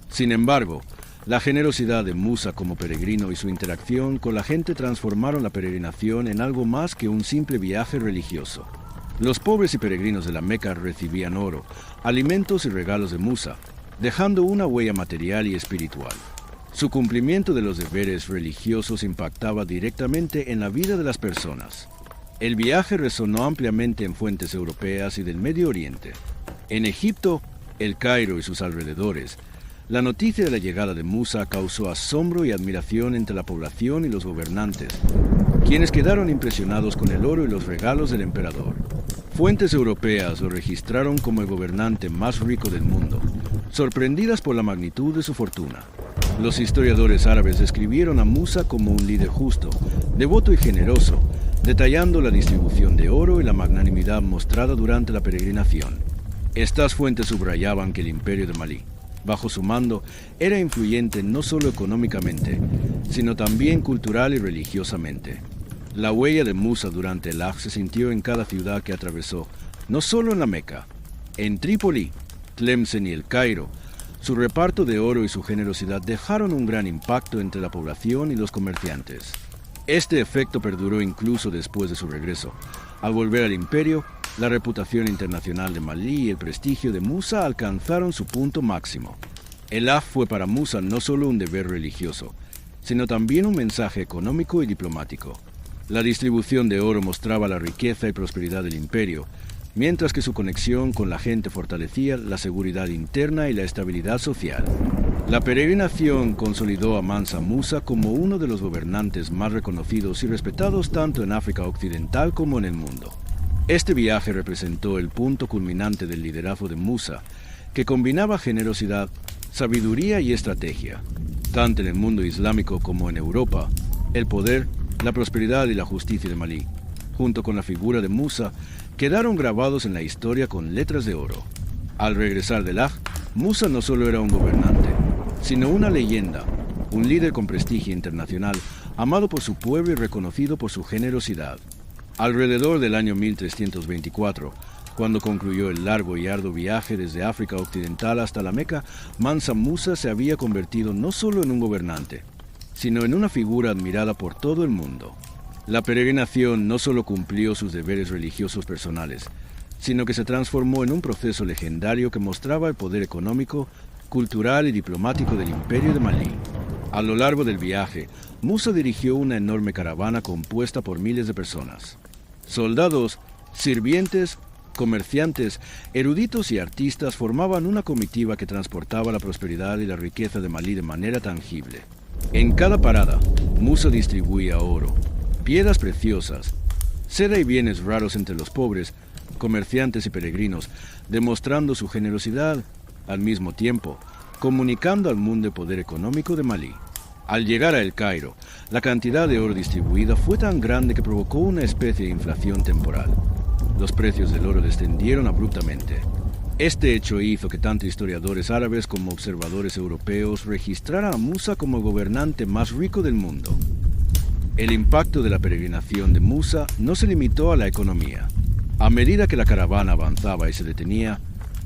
Sin embargo, la generosidad de Musa como peregrino y su interacción con la gente transformaron la peregrinación en algo más que un simple viaje religioso. Los pobres y peregrinos de la Meca recibían oro, alimentos y regalos de Musa, dejando una huella material y espiritual. Su cumplimiento de los deberes religiosos impactaba directamente en la vida de las personas. El viaje resonó ampliamente en fuentes europeas y del Medio Oriente. En Egipto, El Cairo y sus alrededores, la noticia de la llegada de Musa causó asombro y admiración entre la población y los gobernantes, quienes quedaron impresionados con el oro y los regalos del emperador. Fuentes europeas lo registraron como el gobernante más rico del mundo, sorprendidas por la magnitud de su fortuna. Los historiadores árabes describieron a Musa como un líder justo, devoto y generoso, detallando la distribución de oro y la magnanimidad mostrada durante la peregrinación. Estas fuentes subrayaban que el imperio de Malí, bajo su mando, era influyente no solo económicamente, sino también cultural y religiosamente. La huella de Musa durante el Hajj se sintió en cada ciudad que atravesó, no solo en la Meca. En Trípoli, Tlemcen y El Cairo, su reparto de oro y su generosidad dejaron un gran impacto entre la población y los comerciantes. Este efecto perduró incluso después de su regreso. Al volver al imperio, la reputación internacional de Malí y el prestigio de Musa alcanzaron su punto máximo. El Hajj fue para Musa no solo un deber religioso, sino también un mensaje económico y diplomático. La distribución de oro mostraba la riqueza y prosperidad del imperio, mientras que su conexión con la gente fortalecía la seguridad interna y la estabilidad social. La peregrinación consolidó a Mansa Musa como uno de los gobernantes más reconocidos y respetados tanto en África Occidental como en el mundo. Este viaje representó el punto culminante del liderazgo de Musa, que combinaba generosidad, sabiduría y estrategia. Tanto en el mundo islámico como en Europa, el poder, la prosperidad y la justicia de Malí, junto con la figura de Musa, quedaron grabados en la historia con letras de oro. Al regresar del Hajj, Musa no solo era un gobernante, sino una leyenda, un líder con prestigio internacional, amado por su pueblo y reconocido por su generosidad. Alrededor del año 1324, cuando concluyó el largo y arduo viaje desde África Occidental hasta la Meca, Mansa Musa se había convertido no solo en un gobernante, sino en una figura admirada por todo el mundo. La peregrinación no solo cumplió sus deberes religiosos personales, sino que se transformó en un proceso legendario que mostraba el poder económico, cultural y diplomático del imperio de Malí. A lo largo del viaje, Musa dirigió una enorme caravana compuesta por miles de personas. Soldados, sirvientes, comerciantes, eruditos y artistas formaban una comitiva que transportaba la prosperidad y la riqueza de Malí de manera tangible. En cada parada, Musa distribuía oro, piedras preciosas, seda y bienes raros entre los pobres, comerciantes y peregrinos, demostrando su generosidad, al mismo tiempo, comunicando al mundo el poder económico de Malí. Al llegar a El Cairo, la cantidad de oro distribuida fue tan grande que provocó una especie de inflación temporal. Los precios del oro descendieron abruptamente. Este hecho hizo que tanto historiadores árabes como observadores europeos registraran a Musa como el gobernante más rico del mundo. El impacto de la peregrinación de Musa no se limitó a la economía. A medida que la caravana avanzaba y se detenía,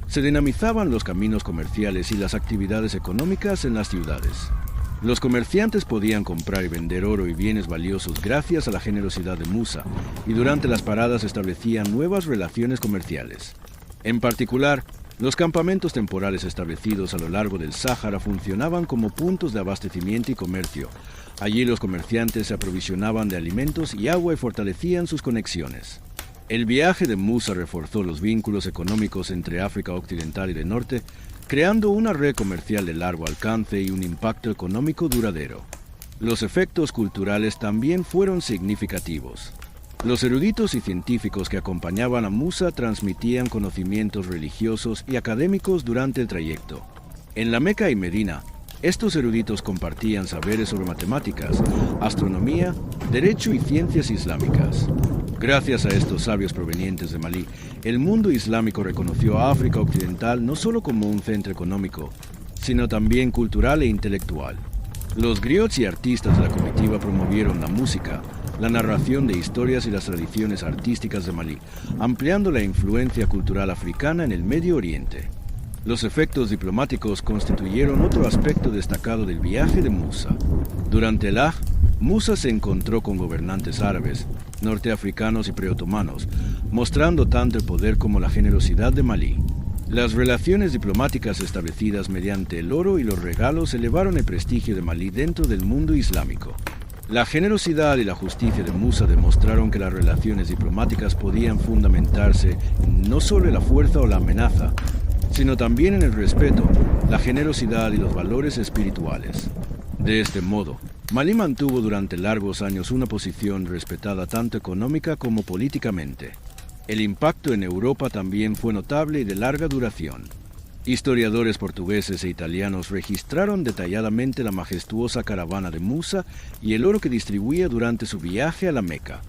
se dinamizaban los caminos comerciales y las actividades económicas en las ciudades. Los comerciantes podían comprar y vender oro y bienes valiosos gracias a la generosidad de Musa, y durante las paradas establecían nuevas relaciones comerciales. En particular, los campamentos temporales establecidos a lo largo del Sáhara funcionaban como puntos de abastecimiento y comercio. Allí los comerciantes se aprovisionaban de alimentos y agua y fortalecían sus conexiones. El viaje de Musa reforzó los vínculos económicos entre África Occidental y del Norte, creando una red comercial de largo alcance y un impacto económico duradero. Los efectos culturales también fueron significativos. Los eruditos y científicos que acompañaban a Musa transmitían conocimientos religiosos y académicos durante el trayecto. En la Meca y Medina, estos eruditos compartían saberes sobre matemáticas, astronomía, derecho y ciencias islámicas. Gracias a estos sabios provenientes de Malí, el mundo islámico reconoció a África Occidental no solo como un centro económico, sino también cultural e intelectual. Los griots y artistas de la comitiva promovieron la música, la narración de historias y las tradiciones artísticas de Malí, ampliando la influencia cultural africana en el Medio Oriente. Los efectos diplomáticos constituyeron otro aspecto destacado del viaje de Musa. Durante el Hajj, Musa se encontró con gobernantes árabes, norteafricanos y preotomanos, mostrando tanto el poder como la generosidad de Malí. Las relaciones diplomáticas establecidas mediante el oro y los regalos elevaron el prestigio de Malí dentro del mundo islámico. La generosidad y la justicia de Musa demostraron que las relaciones diplomáticas podían fundamentarse no solo en la fuerza o la amenaza, sino también en el respeto, la generosidad y los valores espirituales. De este modo, Malí mantuvo durante largos años una posición respetada tanto económica como políticamente. El impacto en Europa también fue notable y de larga duración. Historiadores portugueses e italianos registraron detalladamente la majestuosa caravana de Musa y el oro que distribuía durante su viaje a la Meca.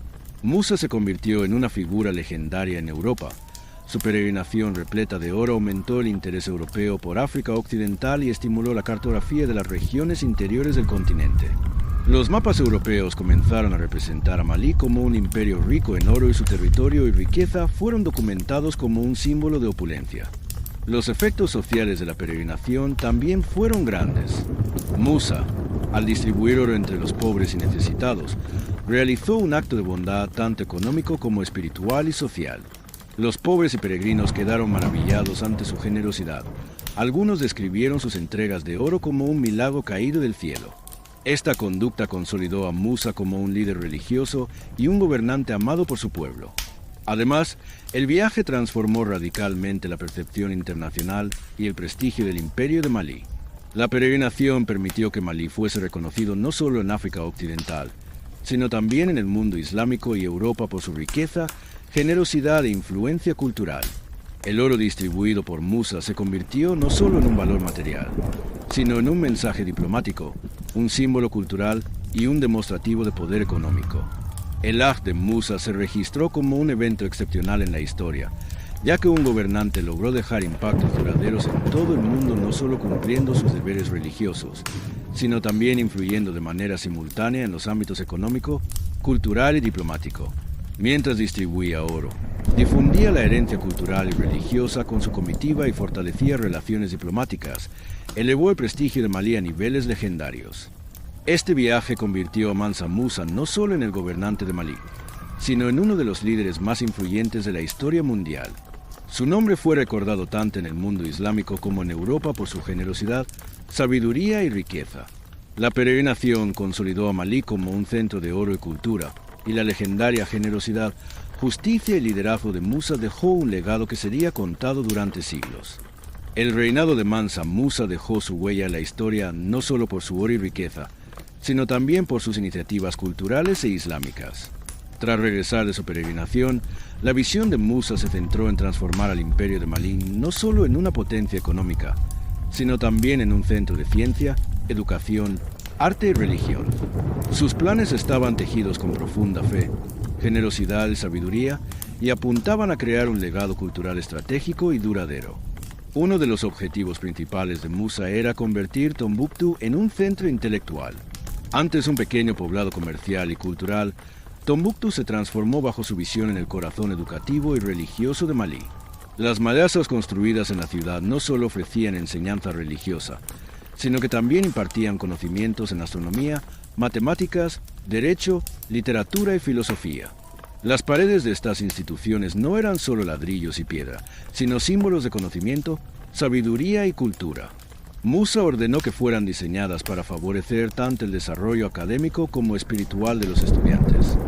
Musa se convirtió en una figura legendaria en Europa. Su peregrinación repleta de oro aumentó el interés europeo por África Occidental y estimuló la cartografía de las regiones interiores del continente. Los mapas europeos comenzaron a representar a Malí como un imperio rico en oro y su territorio y riqueza fueron documentados como un símbolo de opulencia. Los efectos sociales de la peregrinación también fueron grandes. Musa, al distribuir oro entre los pobres y necesitados, realizó un acto de bondad tanto económico como espiritual y social. Los pobres y peregrinos quedaron maravillados ante su generosidad. Algunos describieron sus entregas de oro como un milagro caído del cielo. Esta conducta consolidó a Musa como un líder religioso y un gobernante amado por su pueblo. Además, el viaje transformó radicalmente la percepción internacional y el prestigio del imperio de Malí. La peregrinación permitió que Malí fuese reconocido no solo en África Occidental, sino también en el mundo islámico y Europa por su riqueza, generosidad e influencia cultural. El oro distribuido por Musa se convirtió no solo en un valor material, sino en un mensaje diplomático, un símbolo cultural y un demostrativo de poder económico. El Hajj de Musa se registró como un evento excepcional en la historia, ya que un gobernante logró dejar impactos duraderos en todo el mundo no solo cumpliendo sus deberes religiosos, sino también influyendo de manera simultánea en los ámbitos económico, cultural y diplomático. Mientras distribuía oro, difundía la herencia cultural y religiosa con su comitiva y fortalecía relaciones diplomáticas, elevó el prestigio de Malí a niveles legendarios. Este viaje convirtió a Mansa Musa no solo en el gobernante de Malí, sino en uno de los líderes más influyentes de la historia mundial. Su nombre fue recordado tanto en el mundo islámico como en Europa por su generosidad, sabiduría y riqueza. La peregrinación consolidó a Malí como un centro de oro y cultura, y la legendaria generosidad, justicia y liderazgo de Musa dejó un legado que sería contado durante siglos. El reinado de Mansa Musa dejó su huella en la historia no solo por su oro y riqueza, sino también por sus iniciativas culturales e islámicas. Tras regresar de su peregrinación, la visión de Musa se centró en transformar al imperio de Malí no solo en una potencia económica, sino también en un centro de ciencia, educación, arte y religión. Sus planes estaban tejidos con profunda fe, generosidad y sabiduría, y apuntaban a crear un legado cultural estratégico y duradero. Uno de los objetivos principales de Musa era convertir Tombuctú en un centro intelectual. Antes un pequeño poblado comercial y cultural, Tombuctú se transformó bajo su visión en el corazón educativo y religioso de Malí. Las madrasas construidas en la ciudad no solo ofrecían enseñanza religiosa, sino que también impartían conocimientos en astronomía, matemáticas, derecho, literatura y filosofía. Las paredes de estas instituciones no eran solo ladrillos y piedra, sino símbolos de conocimiento, sabiduría y cultura. Musa ordenó que fueran diseñadas para favorecer tanto el desarrollo académico como espiritual de los estudiantes.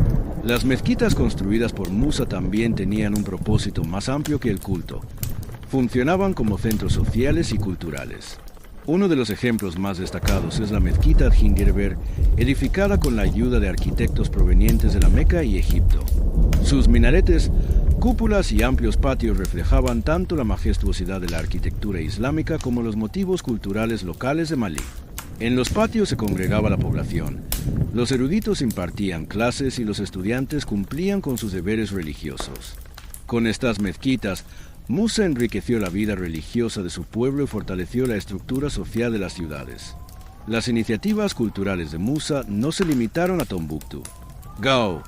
Las mezquitas construidas por Musa también tenían un propósito más amplio que el culto. Funcionaban como centros sociales y culturales. Uno de los ejemplos más destacados es la mezquita Gingerber, edificada con la ayuda de arquitectos provenientes de la Meca y Egipto. Sus minaretes, cúpulas y amplios patios reflejaban tanto la majestuosidad de la arquitectura islámica como los motivos culturales locales de Malí. En los patios se congregaba la población. Los eruditos impartían clases y los estudiantes cumplían con sus deberes religiosos. Con estas mezquitas, Musa enriqueció la vida religiosa de su pueblo y fortaleció la estructura social de las ciudades. Las iniciativas culturales de Musa no se limitaron a Tombuctú. Gao,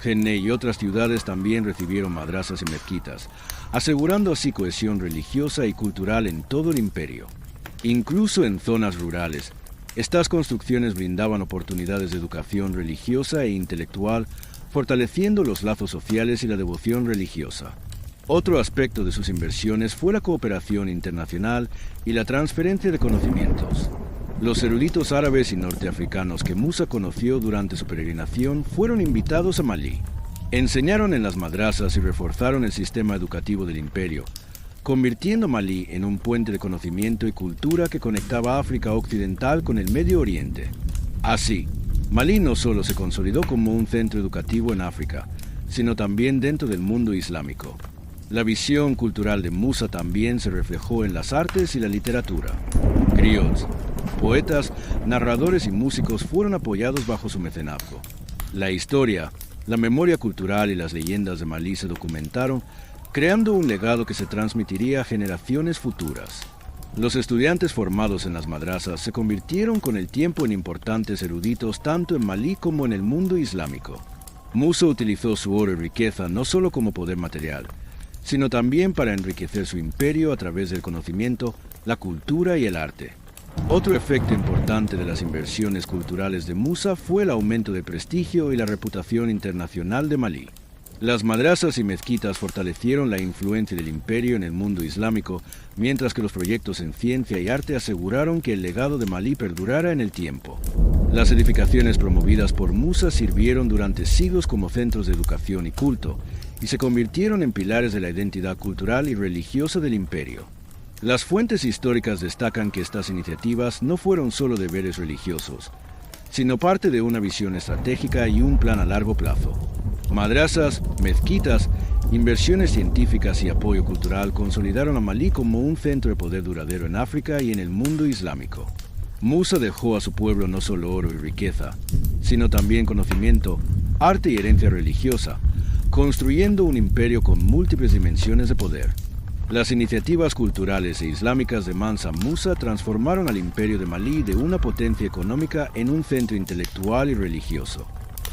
Jenne y otras ciudades también recibieron madrasas y mezquitas, asegurando así cohesión religiosa y cultural en todo el imperio. Incluso en zonas rurales, estas construcciones brindaban oportunidades de educación religiosa e intelectual, fortaleciendo los lazos sociales y la devoción religiosa. Otro aspecto de sus inversiones fue la cooperación internacional y la transferencia de conocimientos. Los eruditos árabes y norteafricanos que Musa conoció durante su peregrinación fueron invitados a Malí. Enseñaron en las madrasas y reforzaron el sistema educativo del imperio, convirtiendo Malí en un puente de conocimiento y cultura que conectaba África Occidental con el Medio Oriente. Así, Malí no solo se consolidó como un centro educativo en África, sino también dentro del mundo islámico. La visión cultural de Musa también se reflejó en las artes y la literatura. Griots, poetas, narradores y músicos fueron apoyados bajo su mecenazgo. La historia, la memoria cultural y las leyendas de Malí se documentaron, creando un legado que se transmitiría a generaciones futuras. Los estudiantes formados en las madrasas se convirtieron con el tiempo en importantes eruditos tanto en Malí como en el mundo islámico. Musa utilizó su oro y riqueza no solo como poder material, sino también para enriquecer su imperio a través del conocimiento, la cultura y el arte. Otro efecto importante de las inversiones culturales de Musa fue el aumento de prestigio y la reputación internacional de Malí. Las madrasas y mezquitas fortalecieron la influencia del imperio en el mundo islámico, mientras que los proyectos en ciencia y arte aseguraron que el legado de Malí perdurara en el tiempo. Las edificaciones promovidas por Musa sirvieron durante siglos como centros de educación y culto, y se convirtieron en pilares de la identidad cultural y religiosa del imperio. Las fuentes históricas destacan que estas iniciativas no fueron solo deberes religiosos, sino parte de una visión estratégica y un plan a largo plazo. Madrasas, mezquitas, inversiones científicas y apoyo cultural consolidaron a Malí como un centro de poder duradero en África y en el mundo islámico. Musa dejó a su pueblo no solo oro y riqueza, sino también conocimiento, arte y herencia religiosa, construyendo un imperio con múltiples dimensiones de poder. Las iniciativas culturales e islámicas de Mansa Musa transformaron al imperio de Malí de una potencia económica en un centro intelectual y religioso.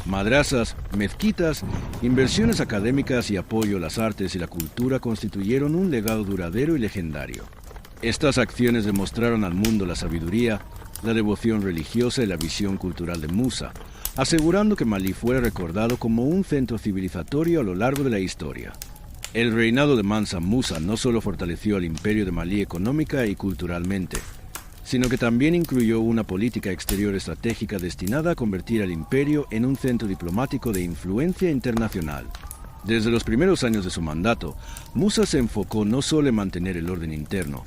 Madrasas, mezquitas, inversiones académicas y apoyo a las artes y la cultura constituyeron un legado duradero y legendario. Estas acciones demostraron al mundo la sabiduría, la devoción religiosa y la visión cultural de Musa, asegurando que Malí fuera recordado como un centro civilizatorio a lo largo de la historia. El reinado de Mansa Musa no solo fortaleció al imperio de Malí económica y culturalmente, sino que también incluyó una política exterior estratégica destinada a convertir al imperio en un centro diplomático de influencia internacional. Desde los primeros años de su mandato, Musa se enfocó no solo en mantener el orden interno,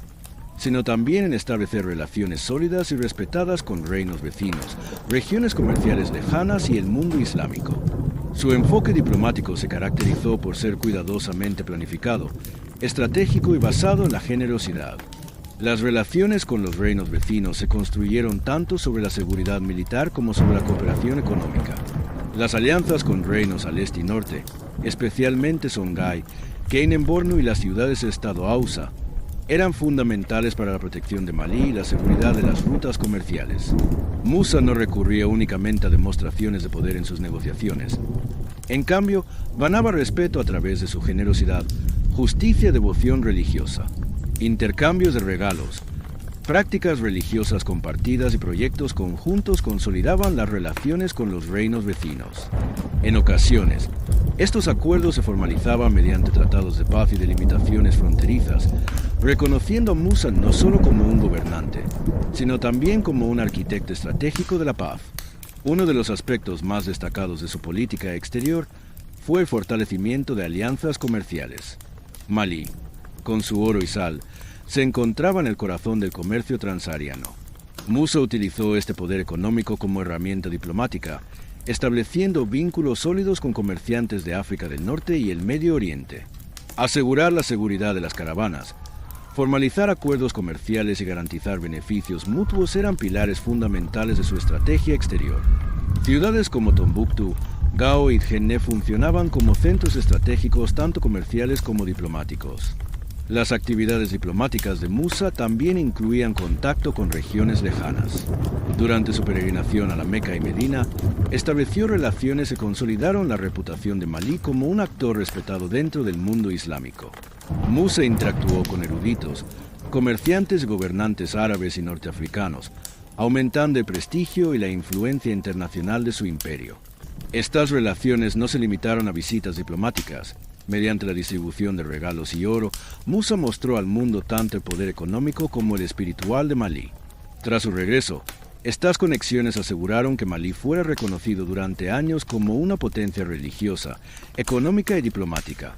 sino también en establecer relaciones sólidas y respetadas con reinos vecinos, regiones comerciales lejanas y el mundo islámico. Su enfoque diplomático se caracterizó por ser cuidadosamente planificado, estratégico y basado en la generosidad. Las relaciones con los reinos vecinos se construyeron tanto sobre la seguridad militar como sobre la cooperación económica. Las alianzas con reinos al este y norte, especialmente Songhai, Kanem-Bornu y las ciudades-estado Hausa, eran fundamentales para la protección de Malí y la seguridad de las rutas comerciales. Musa no recurría únicamente a demostraciones de poder en sus negociaciones. En cambio, ganaba respeto a través de su generosidad, justicia y devoción religiosa. Intercambios de regalos, prácticas religiosas compartidas y proyectos conjuntos consolidaban las relaciones con los reinos vecinos. En ocasiones, estos acuerdos se formalizaban mediante tratados de paz y delimitaciones fronterizas, reconociendo a Musa no solo como un gobernante, sino también como un arquitecto estratégico de la paz. Uno de los aspectos más destacados de su política exterior fue el fortalecimiento de alianzas comerciales. Malí, con su oro y sal, se encontraba en el corazón del comercio transsahariano. Musa utilizó este poder económico como herramienta diplomática, estableciendo vínculos sólidos con comerciantes de África del Norte y el Medio Oriente. Asegurar la seguridad de las caravanas, formalizar acuerdos comerciales y garantizar beneficios mutuos eran pilares fundamentales de su estrategia exterior. Ciudades como Tombuctú, Gao y Djenné funcionaban como centros estratégicos tanto comerciales como diplomáticos. Las actividades diplomáticas de Musa también incluían contacto con regiones lejanas. Durante su peregrinación a la Meca y Medina, estableció relaciones que consolidaron la reputación de Malí como un actor respetado dentro del mundo islámico. Musa interactuó con eruditos, comerciantes y gobernantes árabes y norteafricanos, aumentando el prestigio y la influencia internacional de su imperio. Estas relaciones no se limitaron a visitas diplomáticas. Mediante la distribución de regalos y oro, Musa mostró al mundo tanto el poder económico como el espiritual de Malí. Tras su regreso, estas conexiones aseguraron que Malí fuera reconocido durante años como una potencia religiosa, económica y diplomática.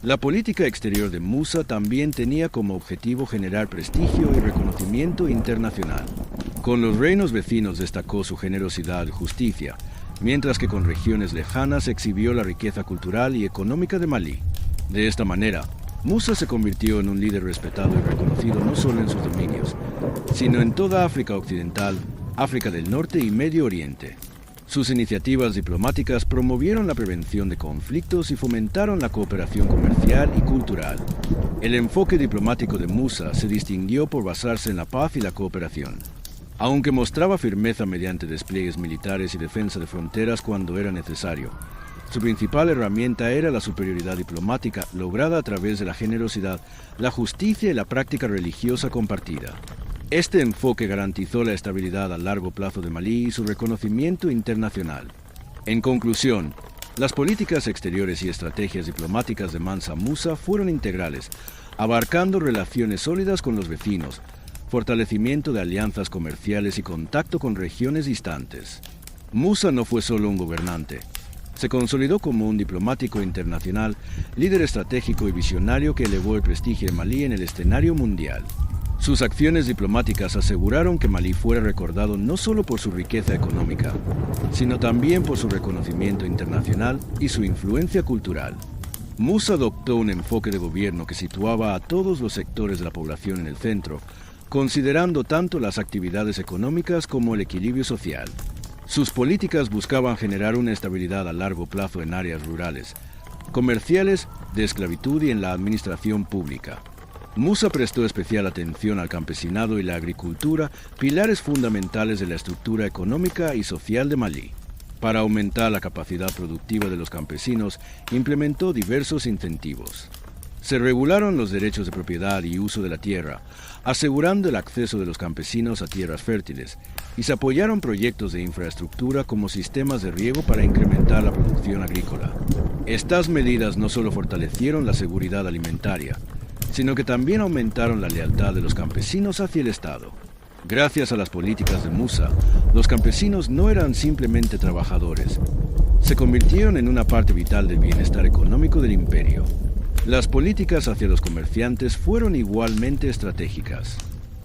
La política exterior de Musa también tenía como objetivo generar prestigio y reconocimiento internacional. Con los reinos vecinos destacó su generosidad y justicia, mientras que con regiones lejanas exhibió la riqueza cultural y económica de Malí. De esta manera, Musa se convirtió en un líder respetado y reconocido no solo en sus dominios, sino en toda África Occidental, África del Norte y Medio Oriente. Sus iniciativas diplomáticas promovieron la prevención de conflictos y fomentaron la cooperación comercial y cultural. El enfoque diplomático de Musa se distinguió por basarse en la paz y la cooperación. Aunque mostraba firmeza mediante despliegues militares y defensa de fronteras cuando era necesario, su principal herramienta era la superioridad diplomática lograda a través de la generosidad, la justicia y la práctica religiosa compartida. Este enfoque garantizó la estabilidad a largo plazo de Malí y su reconocimiento internacional. En conclusión, las políticas exteriores y estrategias diplomáticas de Mansa Musa fueron integrales, abarcando relaciones sólidas con los vecinos, fortalecimiento de alianzas comerciales y contacto con regiones distantes. Musa no fue solo un gobernante. Se consolidó como un diplomático internacional, líder estratégico y visionario que elevó el prestigio de Malí en el escenario mundial. Sus acciones diplomáticas aseguraron que Malí fuera recordado no solo por su riqueza económica, sino también por su reconocimiento internacional y su influencia cultural. Musa adoptó un enfoque de gobierno que situaba a todos los sectores de la población en el centro, considerando tanto las actividades económicas como el equilibrio social. Sus políticas buscaban generar una estabilidad a largo plazo en áreas rurales, comerciales, de esclavitud y en la administración pública. Musa prestó especial atención al campesinado y la agricultura, pilares fundamentales de la estructura económica y social de Malí. Para aumentar la capacidad productiva de los campesinos, implementó diversos incentivos. Se regularon los derechos de propiedad y uso de la tierra, asegurando el acceso de los campesinos a tierras fértiles, y se apoyaron proyectos de infraestructura como sistemas de riego para incrementar la producción agrícola. Estas medidas no solo fortalecieron la seguridad alimentaria, sino que también aumentaron la lealtad de los campesinos hacia el Estado. Gracias a las políticas de Musa, los campesinos no eran simplemente trabajadores, se convirtieron en una parte vital del bienestar económico del imperio. Las políticas hacia los comerciantes fueron igualmente estratégicas.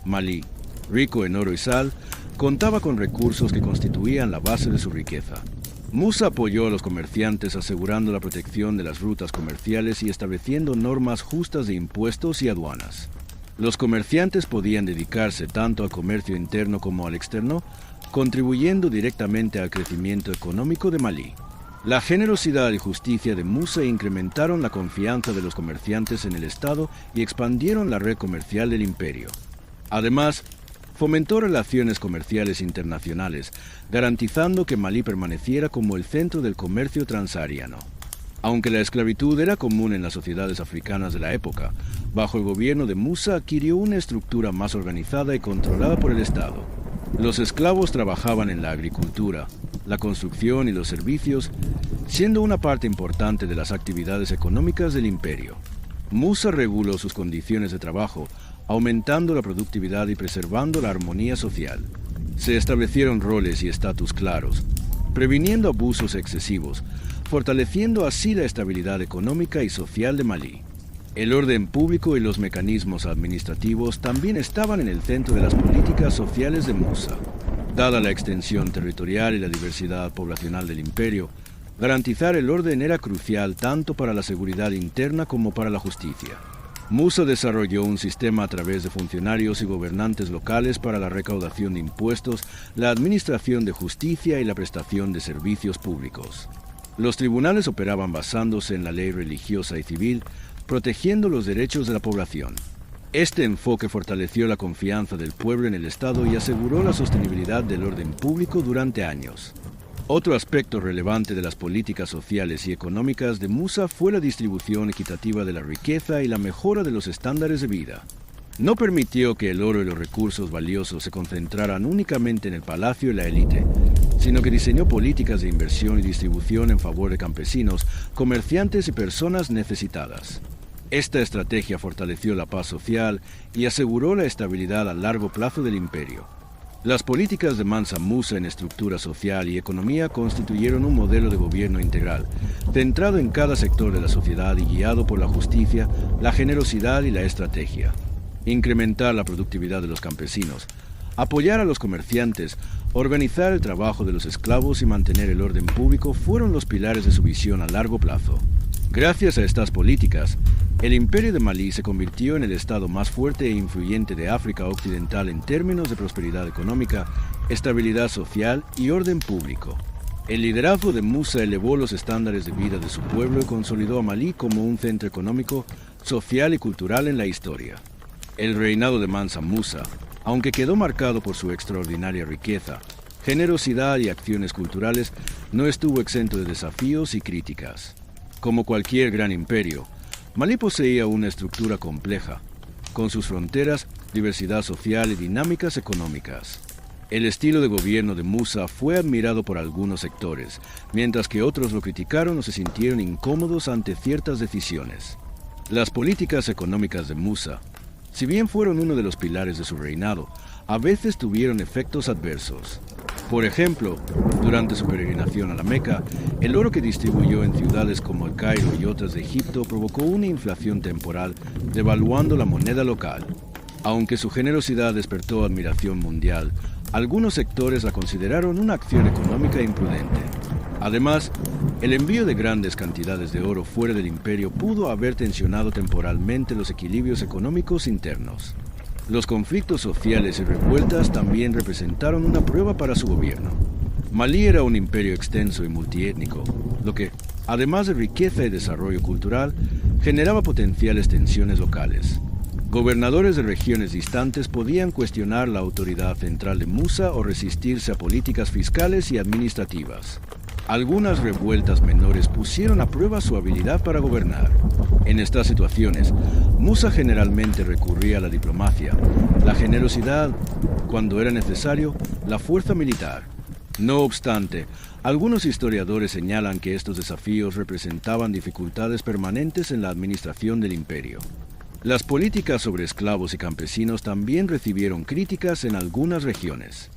Malí, rico en oro y sal, contaba con recursos que constituían la base de su riqueza. Musa apoyó a los comerciantes asegurando la protección de las rutas comerciales y estableciendo normas justas de impuestos y aduanas. Los comerciantes podían dedicarse tanto al comercio interno como al externo, contribuyendo directamente al crecimiento económico de Malí. La generosidad y justicia de Musa incrementaron la confianza de los comerciantes en el Estado y expandieron la red comercial del imperio. Además, fomentó relaciones comerciales internacionales, garantizando que Malí permaneciera como el centro del comercio transsahariano. Aunque la esclavitud era común en las sociedades africanas de la época, bajo el gobierno de Musa adquirió una estructura más organizada y controlada por el Estado. Los esclavos trabajaban en la agricultura, la construcción y los servicios, siendo una parte importante de las actividades económicas del imperio. Musa reguló sus condiciones de trabajo, aumentando la productividad y preservando la armonía social. Se establecieron roles y estatus claros, previniendo abusos excesivos, fortaleciendo así la estabilidad económica y social de Malí. El orden público y los mecanismos administrativos también estaban en el centro de las políticas sociales de Musa. Dada la extensión territorial y la diversidad poblacional del imperio, garantizar el orden era crucial tanto para la seguridad interna como para la justicia. Musa desarrolló un sistema a través de funcionarios y gobernantes locales para la recaudación de impuestos, la administración de justicia y la prestación de servicios públicos. Los tribunales operaban basándose en la ley religiosa y civil, protegiendo los derechos de la población. Este enfoque fortaleció la confianza del pueblo en el Estado y aseguró la sostenibilidad del orden público durante años. Otro aspecto relevante de las políticas sociales y económicas de Musa fue la distribución equitativa de la riqueza y la mejora de los estándares de vida. No permitió que el oro y los recursos valiosos se concentraran únicamente en el palacio y la élite, sino que diseñó políticas de inversión y distribución en favor de campesinos, comerciantes y personas necesitadas. Esta estrategia fortaleció la paz social y aseguró la estabilidad a largo plazo del imperio. Las políticas de Mansa Musa en estructura social y economía constituyeron un modelo de gobierno integral, centrado en cada sector de la sociedad y guiado por la justicia, la generosidad y la estrategia. Incrementar la productividad de los campesinos, apoyar a los comerciantes, organizar el trabajo de los esclavos y mantener el orden público fueron los pilares de su visión a largo plazo. Gracias a estas políticas, el Imperio de Malí se convirtió en el estado más fuerte e influyente de África Occidental en términos de prosperidad económica, estabilidad social y orden público. El liderazgo de Musa elevó los estándares de vida de su pueblo y consolidó a Malí como un centro económico, social y cultural en la historia. El reinado de Mansa Musa, aunque quedó marcado por su extraordinaria riqueza, generosidad y acciones culturales, no estuvo exento de desafíos y críticas. Como cualquier gran imperio, Malí poseía una estructura compleja, con sus fronteras, diversidad social y dinámicas económicas. El estilo de gobierno de Musa fue admirado por algunos sectores, mientras que otros lo criticaron o se sintieron incómodos ante ciertas decisiones. Las políticas económicas de Musa, si bien fueron uno de los pilares de su reinado, a veces tuvieron efectos adversos. Por ejemplo, durante su peregrinación a la Meca, el oro que distribuyó en ciudades como el Cairo y otras de Egipto provocó una inflación temporal, devaluando la moneda local. Aunque su generosidad despertó admiración mundial, algunos sectores la consideraron una acción económica imprudente. Además, el envío de grandes cantidades de oro fuera del imperio pudo haber tensionado temporalmente los equilibrios económicos internos. Los conflictos sociales y revueltas también representaron una prueba para su gobierno. Malí era un imperio extenso y multiétnico, lo que, además de riqueza y desarrollo cultural, generaba potenciales tensiones locales. Gobernadores de regiones distantes podían cuestionar la autoridad central de Musa o resistirse a políticas fiscales y administrativas. Algunas revueltas menores pusieron a prueba su habilidad para gobernar. En estas situaciones, Musa generalmente recurría a la diplomacia, la generosidad, cuando era necesario, la fuerza militar. No obstante, algunos historiadores señalan que estos desafíos representaban dificultades permanentes en la administración del imperio. Las políticas sobre esclavos y campesinos también recibieron críticas en algunas regiones.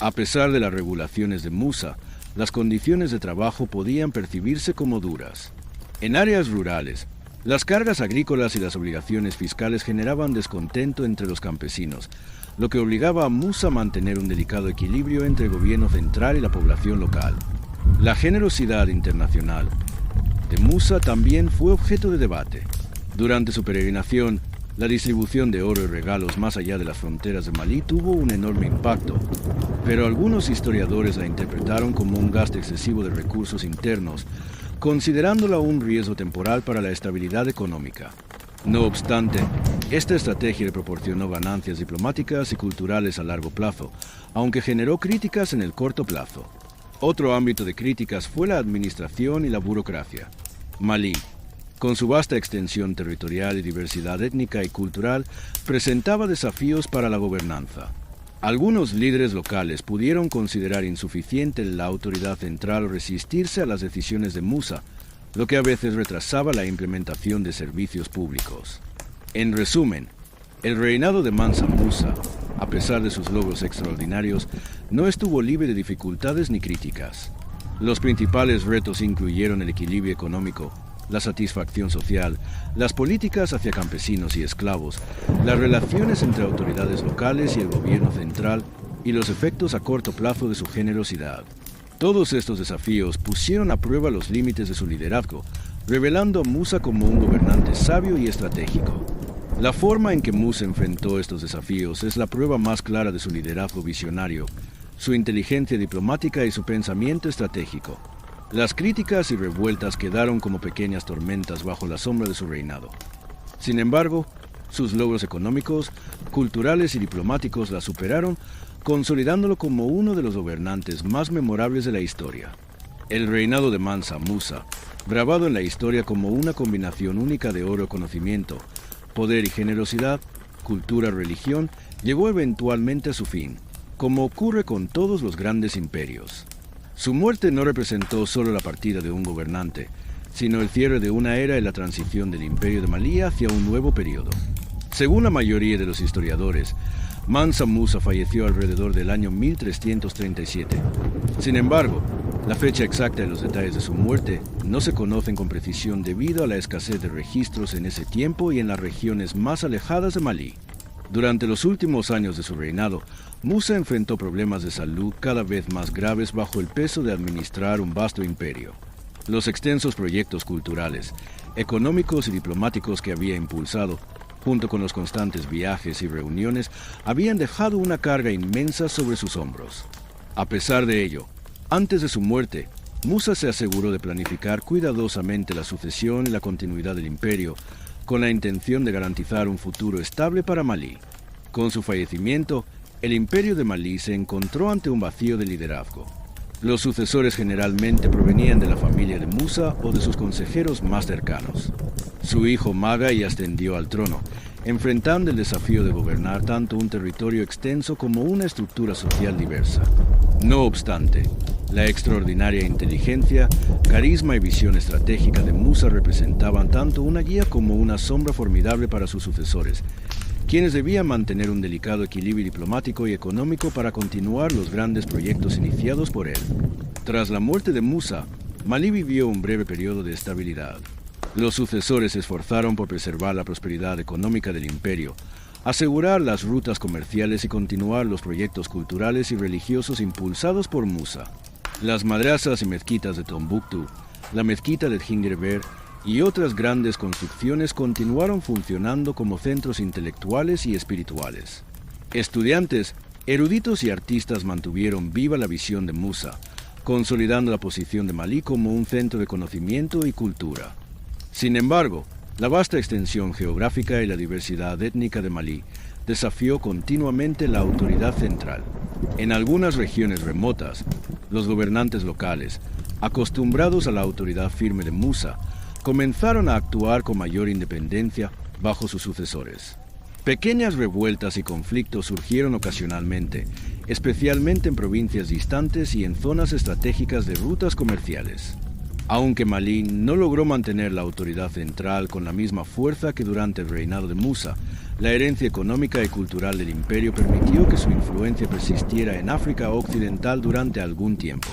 A pesar de las regulaciones de Musa, las condiciones de trabajo podían percibirse como duras. En áreas rurales, las cargas agrícolas y las obligaciones fiscales generaban descontento entre los campesinos, lo que obligaba a Musa a mantener un delicado equilibrio entre el gobierno central y la población local. La generosidad internacional de Musa también fue objeto de debate. Durante su peregrinación, la distribución de oro y regalos más allá de las fronteras de Malí tuvo un enorme impacto, pero algunos historiadores la interpretaron como un gasto excesivo de recursos internos, considerándola un riesgo temporal para la estabilidad económica. No obstante, esta estrategia le proporcionó ganancias diplomáticas y culturales a largo plazo, aunque generó críticas en el corto plazo. Otro ámbito de críticas fue la administración y la burocracia. Malí, con su vasta extensión territorial y diversidad étnica y cultural, presentaba desafíos para la gobernanza. Algunos líderes locales pudieron considerar insuficiente la autoridad central o resistirse a las decisiones de Musa, lo que a veces retrasaba la implementación de servicios públicos. En resumen, el reinado de Mansa Musa, a pesar de sus logros extraordinarios, no estuvo libre de dificultades ni críticas. Los principales retos incluyeron el equilibrio económico, la satisfacción social, las políticas hacia campesinos y esclavos, las relaciones entre autoridades locales y el gobierno central y los efectos a corto plazo de su generosidad. Todos estos desafíos pusieron a prueba los límites de su liderazgo, revelando a Musa como un gobernante sabio y estratégico. La forma en que Musa enfrentó estos desafíos es la prueba más clara de su liderazgo visionario, su inteligencia diplomática y su pensamiento estratégico. Las críticas y revueltas quedaron como pequeñas tormentas bajo la sombra de su reinado. Sin embargo, sus logros económicos, culturales y diplomáticos la superaron, consolidándolo como uno de los gobernantes más memorables de la historia. El reinado de Mansa Musa, grabado en la historia como una combinación única de oro, conocimiento, poder y generosidad, cultura, religión, llegó eventualmente a su fin, como ocurre con todos los grandes imperios. Su muerte no representó solo la partida de un gobernante, sino el cierre de una era y la transición del Imperio de Malí hacia un nuevo periodo. Según la mayoría de los historiadores, Mansa Musa falleció alrededor del año 1337. Sin embargo, la fecha exacta y los detalles de su muerte no se conocen con precisión debido a la escasez de registros en ese tiempo y en las regiones más alejadas de Malí. Durante los últimos años de su reinado, Musa enfrentó problemas de salud cada vez más graves bajo el peso de administrar un vasto imperio. Los extensos proyectos culturales, económicos y diplomáticos que había impulsado, junto con los constantes viajes y reuniones, habían dejado una carga inmensa sobre sus hombros. A pesar de ello, antes de su muerte, Musa se aseguró de planificar cuidadosamente la sucesión y la continuidad del imperio, con la intención de garantizar un futuro estable para Malí. Con su fallecimiento, el imperio de Malí se encontró ante un vacío de liderazgo. Los sucesores generalmente provenían de la familia de Musa o de sus consejeros más cercanos. Su hijo Magai ascendió al trono, enfrentando el desafío de gobernar tanto un territorio extenso como una estructura social diversa. No obstante, la extraordinaria inteligencia, carisma y visión estratégica de Musa representaban tanto una guía como una sombra formidable para sus sucesores, quienes debían mantener un delicado equilibrio diplomático y económico para continuar los grandes proyectos iniciados por él. Tras la muerte de Musa, Malí vivió un breve periodo de estabilidad. Los sucesores se esforzaron por preservar la prosperidad económica del imperio, asegurar las rutas comerciales y continuar los proyectos culturales y religiosos impulsados por Musa. Las madrasas y mezquitas de Tombuctú, la mezquita de Djinguereber y otras grandes construcciones continuaron funcionando como centros intelectuales y espirituales. Estudiantes, eruditos y artistas mantuvieron viva la visión de Musa, consolidando la posición de Malí como un centro de conocimiento y cultura. Sin embargo, la vasta extensión geográfica y la diversidad étnica de Malí desafió continuamente la autoridad central. En algunas regiones remotas, los gobernantes locales, acostumbrados a la autoridad firme de Musa, comenzaron a actuar con mayor independencia bajo sus sucesores. Pequeñas revueltas y conflictos surgieron ocasionalmente, especialmente en provincias distantes y en zonas estratégicas de rutas comerciales. Aunque Malí no logró mantener la autoridad central con la misma fuerza que durante el reinado de Musa, la herencia económica y cultural del imperio permitió que su influencia persistiera en África Occidental durante algún tiempo.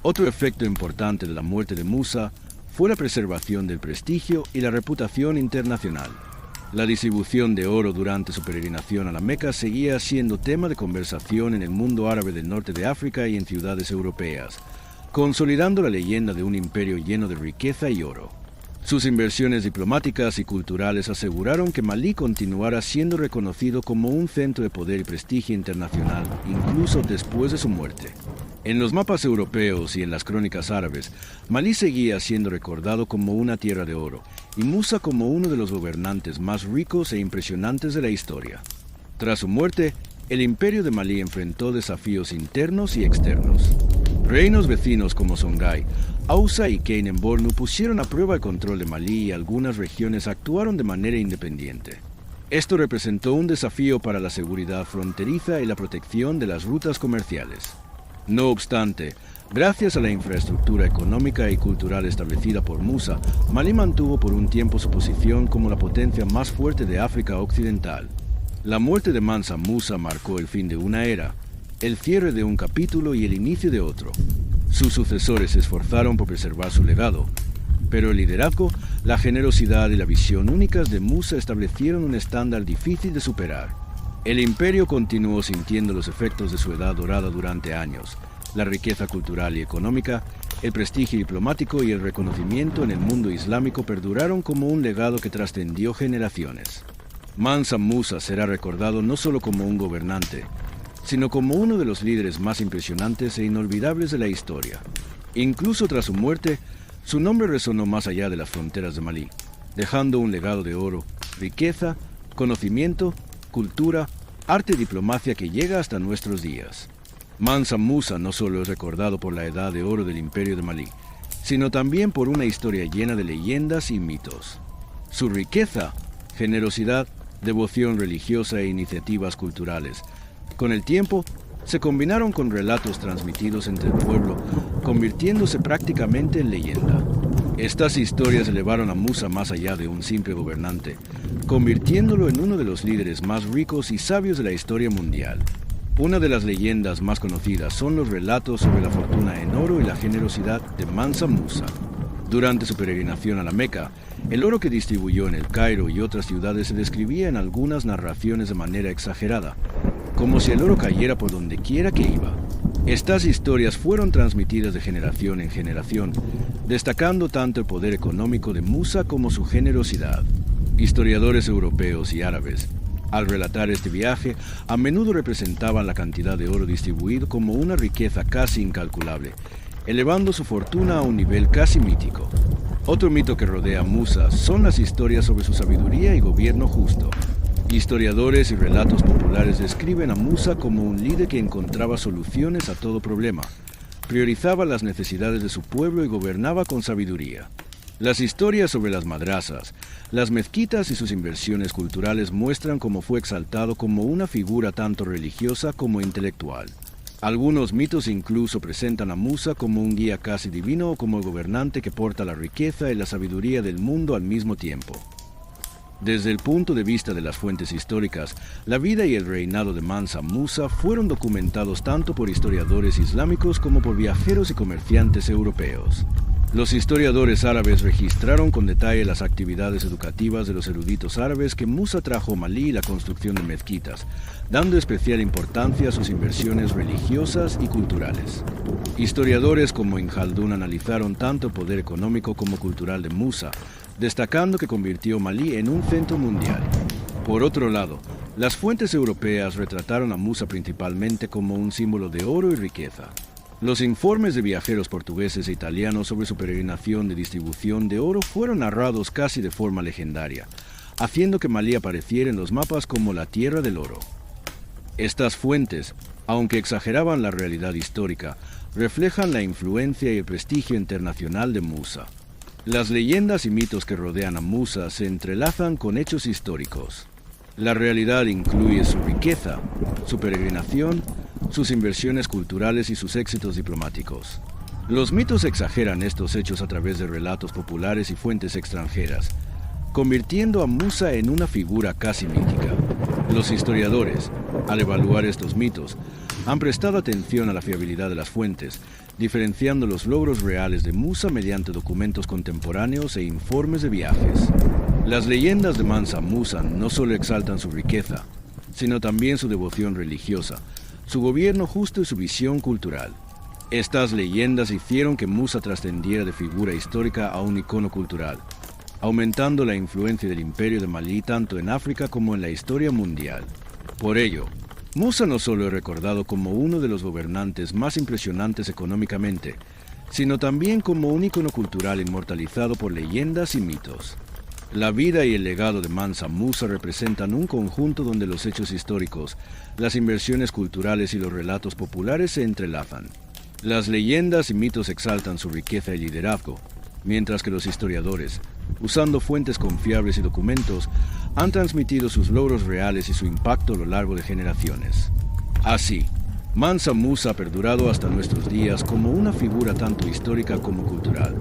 Otro efecto importante de la muerte de Musa fue la preservación del prestigio y la reputación internacional. La distribución de oro durante su peregrinación a la Meca seguía siendo tema de conversación en el mundo árabe del norte de África y en ciudades europeas, consolidando la leyenda de un imperio lleno de riqueza y oro. Sus inversiones diplomáticas y culturales aseguraron que Malí continuara siendo reconocido como un centro de poder y prestigio internacional, incluso después de su muerte. En los mapas europeos y en las crónicas árabes, Malí seguía siendo recordado como una tierra de oro, y Musa como uno de los gobernantes más ricos e impresionantes de la historia. Tras su muerte, el imperio de Malí enfrentó desafíos internos y externos. Reinos vecinos como Songhai, Hausa y Kain en Bornu pusieron a prueba el control de Malí y algunas regiones actuaron de manera independiente. Esto representó un desafío para la seguridad fronteriza y la protección de las rutas comerciales. No obstante, gracias a la infraestructura económica y cultural establecida por Musa, Malí mantuvo por un tiempo su posición como la potencia más fuerte de África Occidental. La muerte de Mansa Musa marcó el fin de una era, el cierre de un capítulo y el inicio de otro. Sus sucesores se esforzaron por preservar su legado, pero el liderazgo, la generosidad y la visión únicas de Musa establecieron un estándar difícil de superar. El imperio continuó sintiendo los efectos de su edad dorada durante años. La riqueza cultural y económica, el prestigio diplomático y el reconocimiento en el mundo islámico perduraron como un legado que trascendió generaciones. Mansa Musa será recordado no solo como un gobernante, sino como uno de los líderes más impresionantes e inolvidables de la historia. Incluso tras su muerte, su nombre resonó más allá de las fronteras de Malí, dejando un legado de oro, riqueza, conocimiento, cultura, arte y diplomacia que llega hasta nuestros días. Mansa Musa no solo es recordado por la edad de oro del imperio de Malí, sino también por una historia llena de leyendas y mitos. Su riqueza, generosidad, devoción religiosa e iniciativas culturales, con el tiempo, se combinaron con relatos transmitidos entre el pueblo, convirtiéndose prácticamente en leyenda. Estas historias elevaron a Musa más allá de un simple gobernante, convirtiéndolo en uno de los líderes más ricos y sabios de la historia mundial. Una de las leyendas más conocidas son los relatos sobre la fortuna en oro y la generosidad de Mansa Musa. Durante su peregrinación a la Meca, el oro que distribuyó en el Cairo y otras ciudades se describía en algunas narraciones de manera exagerada, como si el oro cayera por donde quiera que iba. Estas historias fueron transmitidas de generación en generación, destacando tanto el poder económico de Musa como su generosidad. Historiadores europeos y árabes, al relatar este viaje, a menudo representaban la cantidad de oro distribuido como una riqueza casi incalculable, elevando su fortuna a un nivel casi mítico. Otro mito que rodea a Musa son las historias sobre su sabiduría y gobierno justo. Historiadores y relatos populares describen a Musa como un líder que encontraba soluciones a todo problema, priorizaba las necesidades de su pueblo y gobernaba con sabiduría. Las historias sobre las madrasas, las mezquitas y sus inversiones culturales muestran cómo fue exaltado como una figura tanto religiosa como intelectual. Algunos mitos incluso presentan a Musa como un guía casi divino o como el gobernante que porta la riqueza y la sabiduría del mundo al mismo tiempo. Desde el punto de vista de las fuentes históricas, la vida y el reinado de Mansa Musa fueron documentados tanto por historiadores islámicos como por viajeros y comerciantes europeos. Los historiadores árabes registraron con detalle las actividades educativas de los eruditos árabes que Musa trajo a Malí y la construcción de mezquitas, dando especial importancia a sus inversiones religiosas y culturales. Historiadores como Ibn Khaldún analizaron tanto el poder económico como cultural de Musa, destacando que convirtió Malí en un centro mundial. Por otro lado, las fuentes europeas retrataron a Musa principalmente como un símbolo de oro y riqueza. Los informes de viajeros portugueses e italianos sobre su peregrinación de distribución de oro fueron narrados casi de forma legendaria, haciendo que Malí apareciera en los mapas como la tierra del oro. Estas fuentes, aunque exageraban la realidad histórica, reflejan la influencia y el prestigio internacional de Musa. Las leyendas y mitos que rodean a Musa se entrelazan con hechos históricos. La realidad incluye su riqueza, su peregrinación, sus inversiones culturales y sus éxitos diplomáticos. Los mitos exageran estos hechos a través de relatos populares y fuentes extranjeras, convirtiendo a Musa en una figura casi mítica. Los historiadores, al evaluar estos mitos, han prestado atención a la fiabilidad de las fuentes, diferenciando los logros reales de Musa mediante documentos contemporáneos e informes de viajes. Las leyendas de Mansa Musa no solo exaltan su riqueza, sino también su devoción religiosa, su gobierno justo y su visión cultural. Estas leyendas hicieron que Musa trascendiera de figura histórica a un icono cultural, aumentando la influencia del imperio de Malí tanto en África como en la historia mundial. Por ello, Musa no solo es recordado como uno de los gobernantes más impresionantes económicamente, sino también como un icono cultural inmortalizado por leyendas y mitos. La vida y el legado de Mansa Musa representan un conjunto donde los hechos históricos, las inversiones culturales y los relatos populares se entrelazan. Las leyendas y mitos exaltan su riqueza y liderazgo, mientras que los historiadores, usando fuentes confiables y documentos, han transmitido sus logros reales y su impacto a lo largo de generaciones. Así, Mansa Musa ha perdurado hasta nuestros días como una figura tanto histórica como cultural,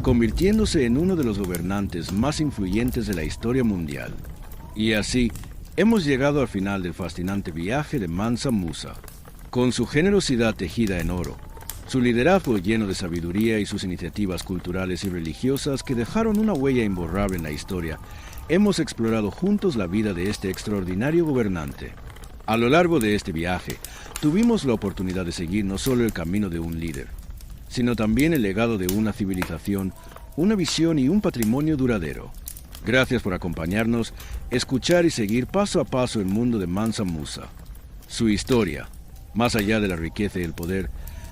convirtiéndose en uno de los gobernantes más influyentes de la historia mundial. Y así, hemos llegado al final del fascinante viaje de Mansa Musa. Con su generosidad tejida en oro, su liderazgo lleno de sabiduría y sus iniciativas culturales y religiosas que dejaron una huella imborrable en la historia, hemos explorado juntos la vida de este extraordinario gobernante. A lo largo de este viaje, tuvimos la oportunidad de seguir no solo el camino de un líder, sino también el legado de una civilización, una visión y un patrimonio duradero. Gracias por acompañarnos, escuchar y seguir paso a paso el mundo de Mansa Musa. Su historia, más allá de la riqueza y el poder,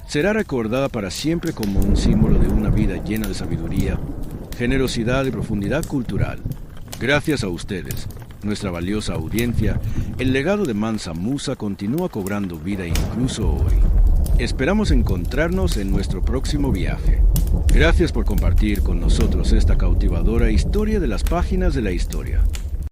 será recordada para siempre como un símbolo de una vida llena de sabiduría, generosidad y profundidad cultural. Gracias a ustedes, nuestra valiosa audiencia, el legado de Mansa Musa continúa cobrando vida incluso hoy. Esperamos encontrarnos en nuestro próximo viaje. Gracias por compartir con nosotros esta cautivadora historia de las páginas de la historia.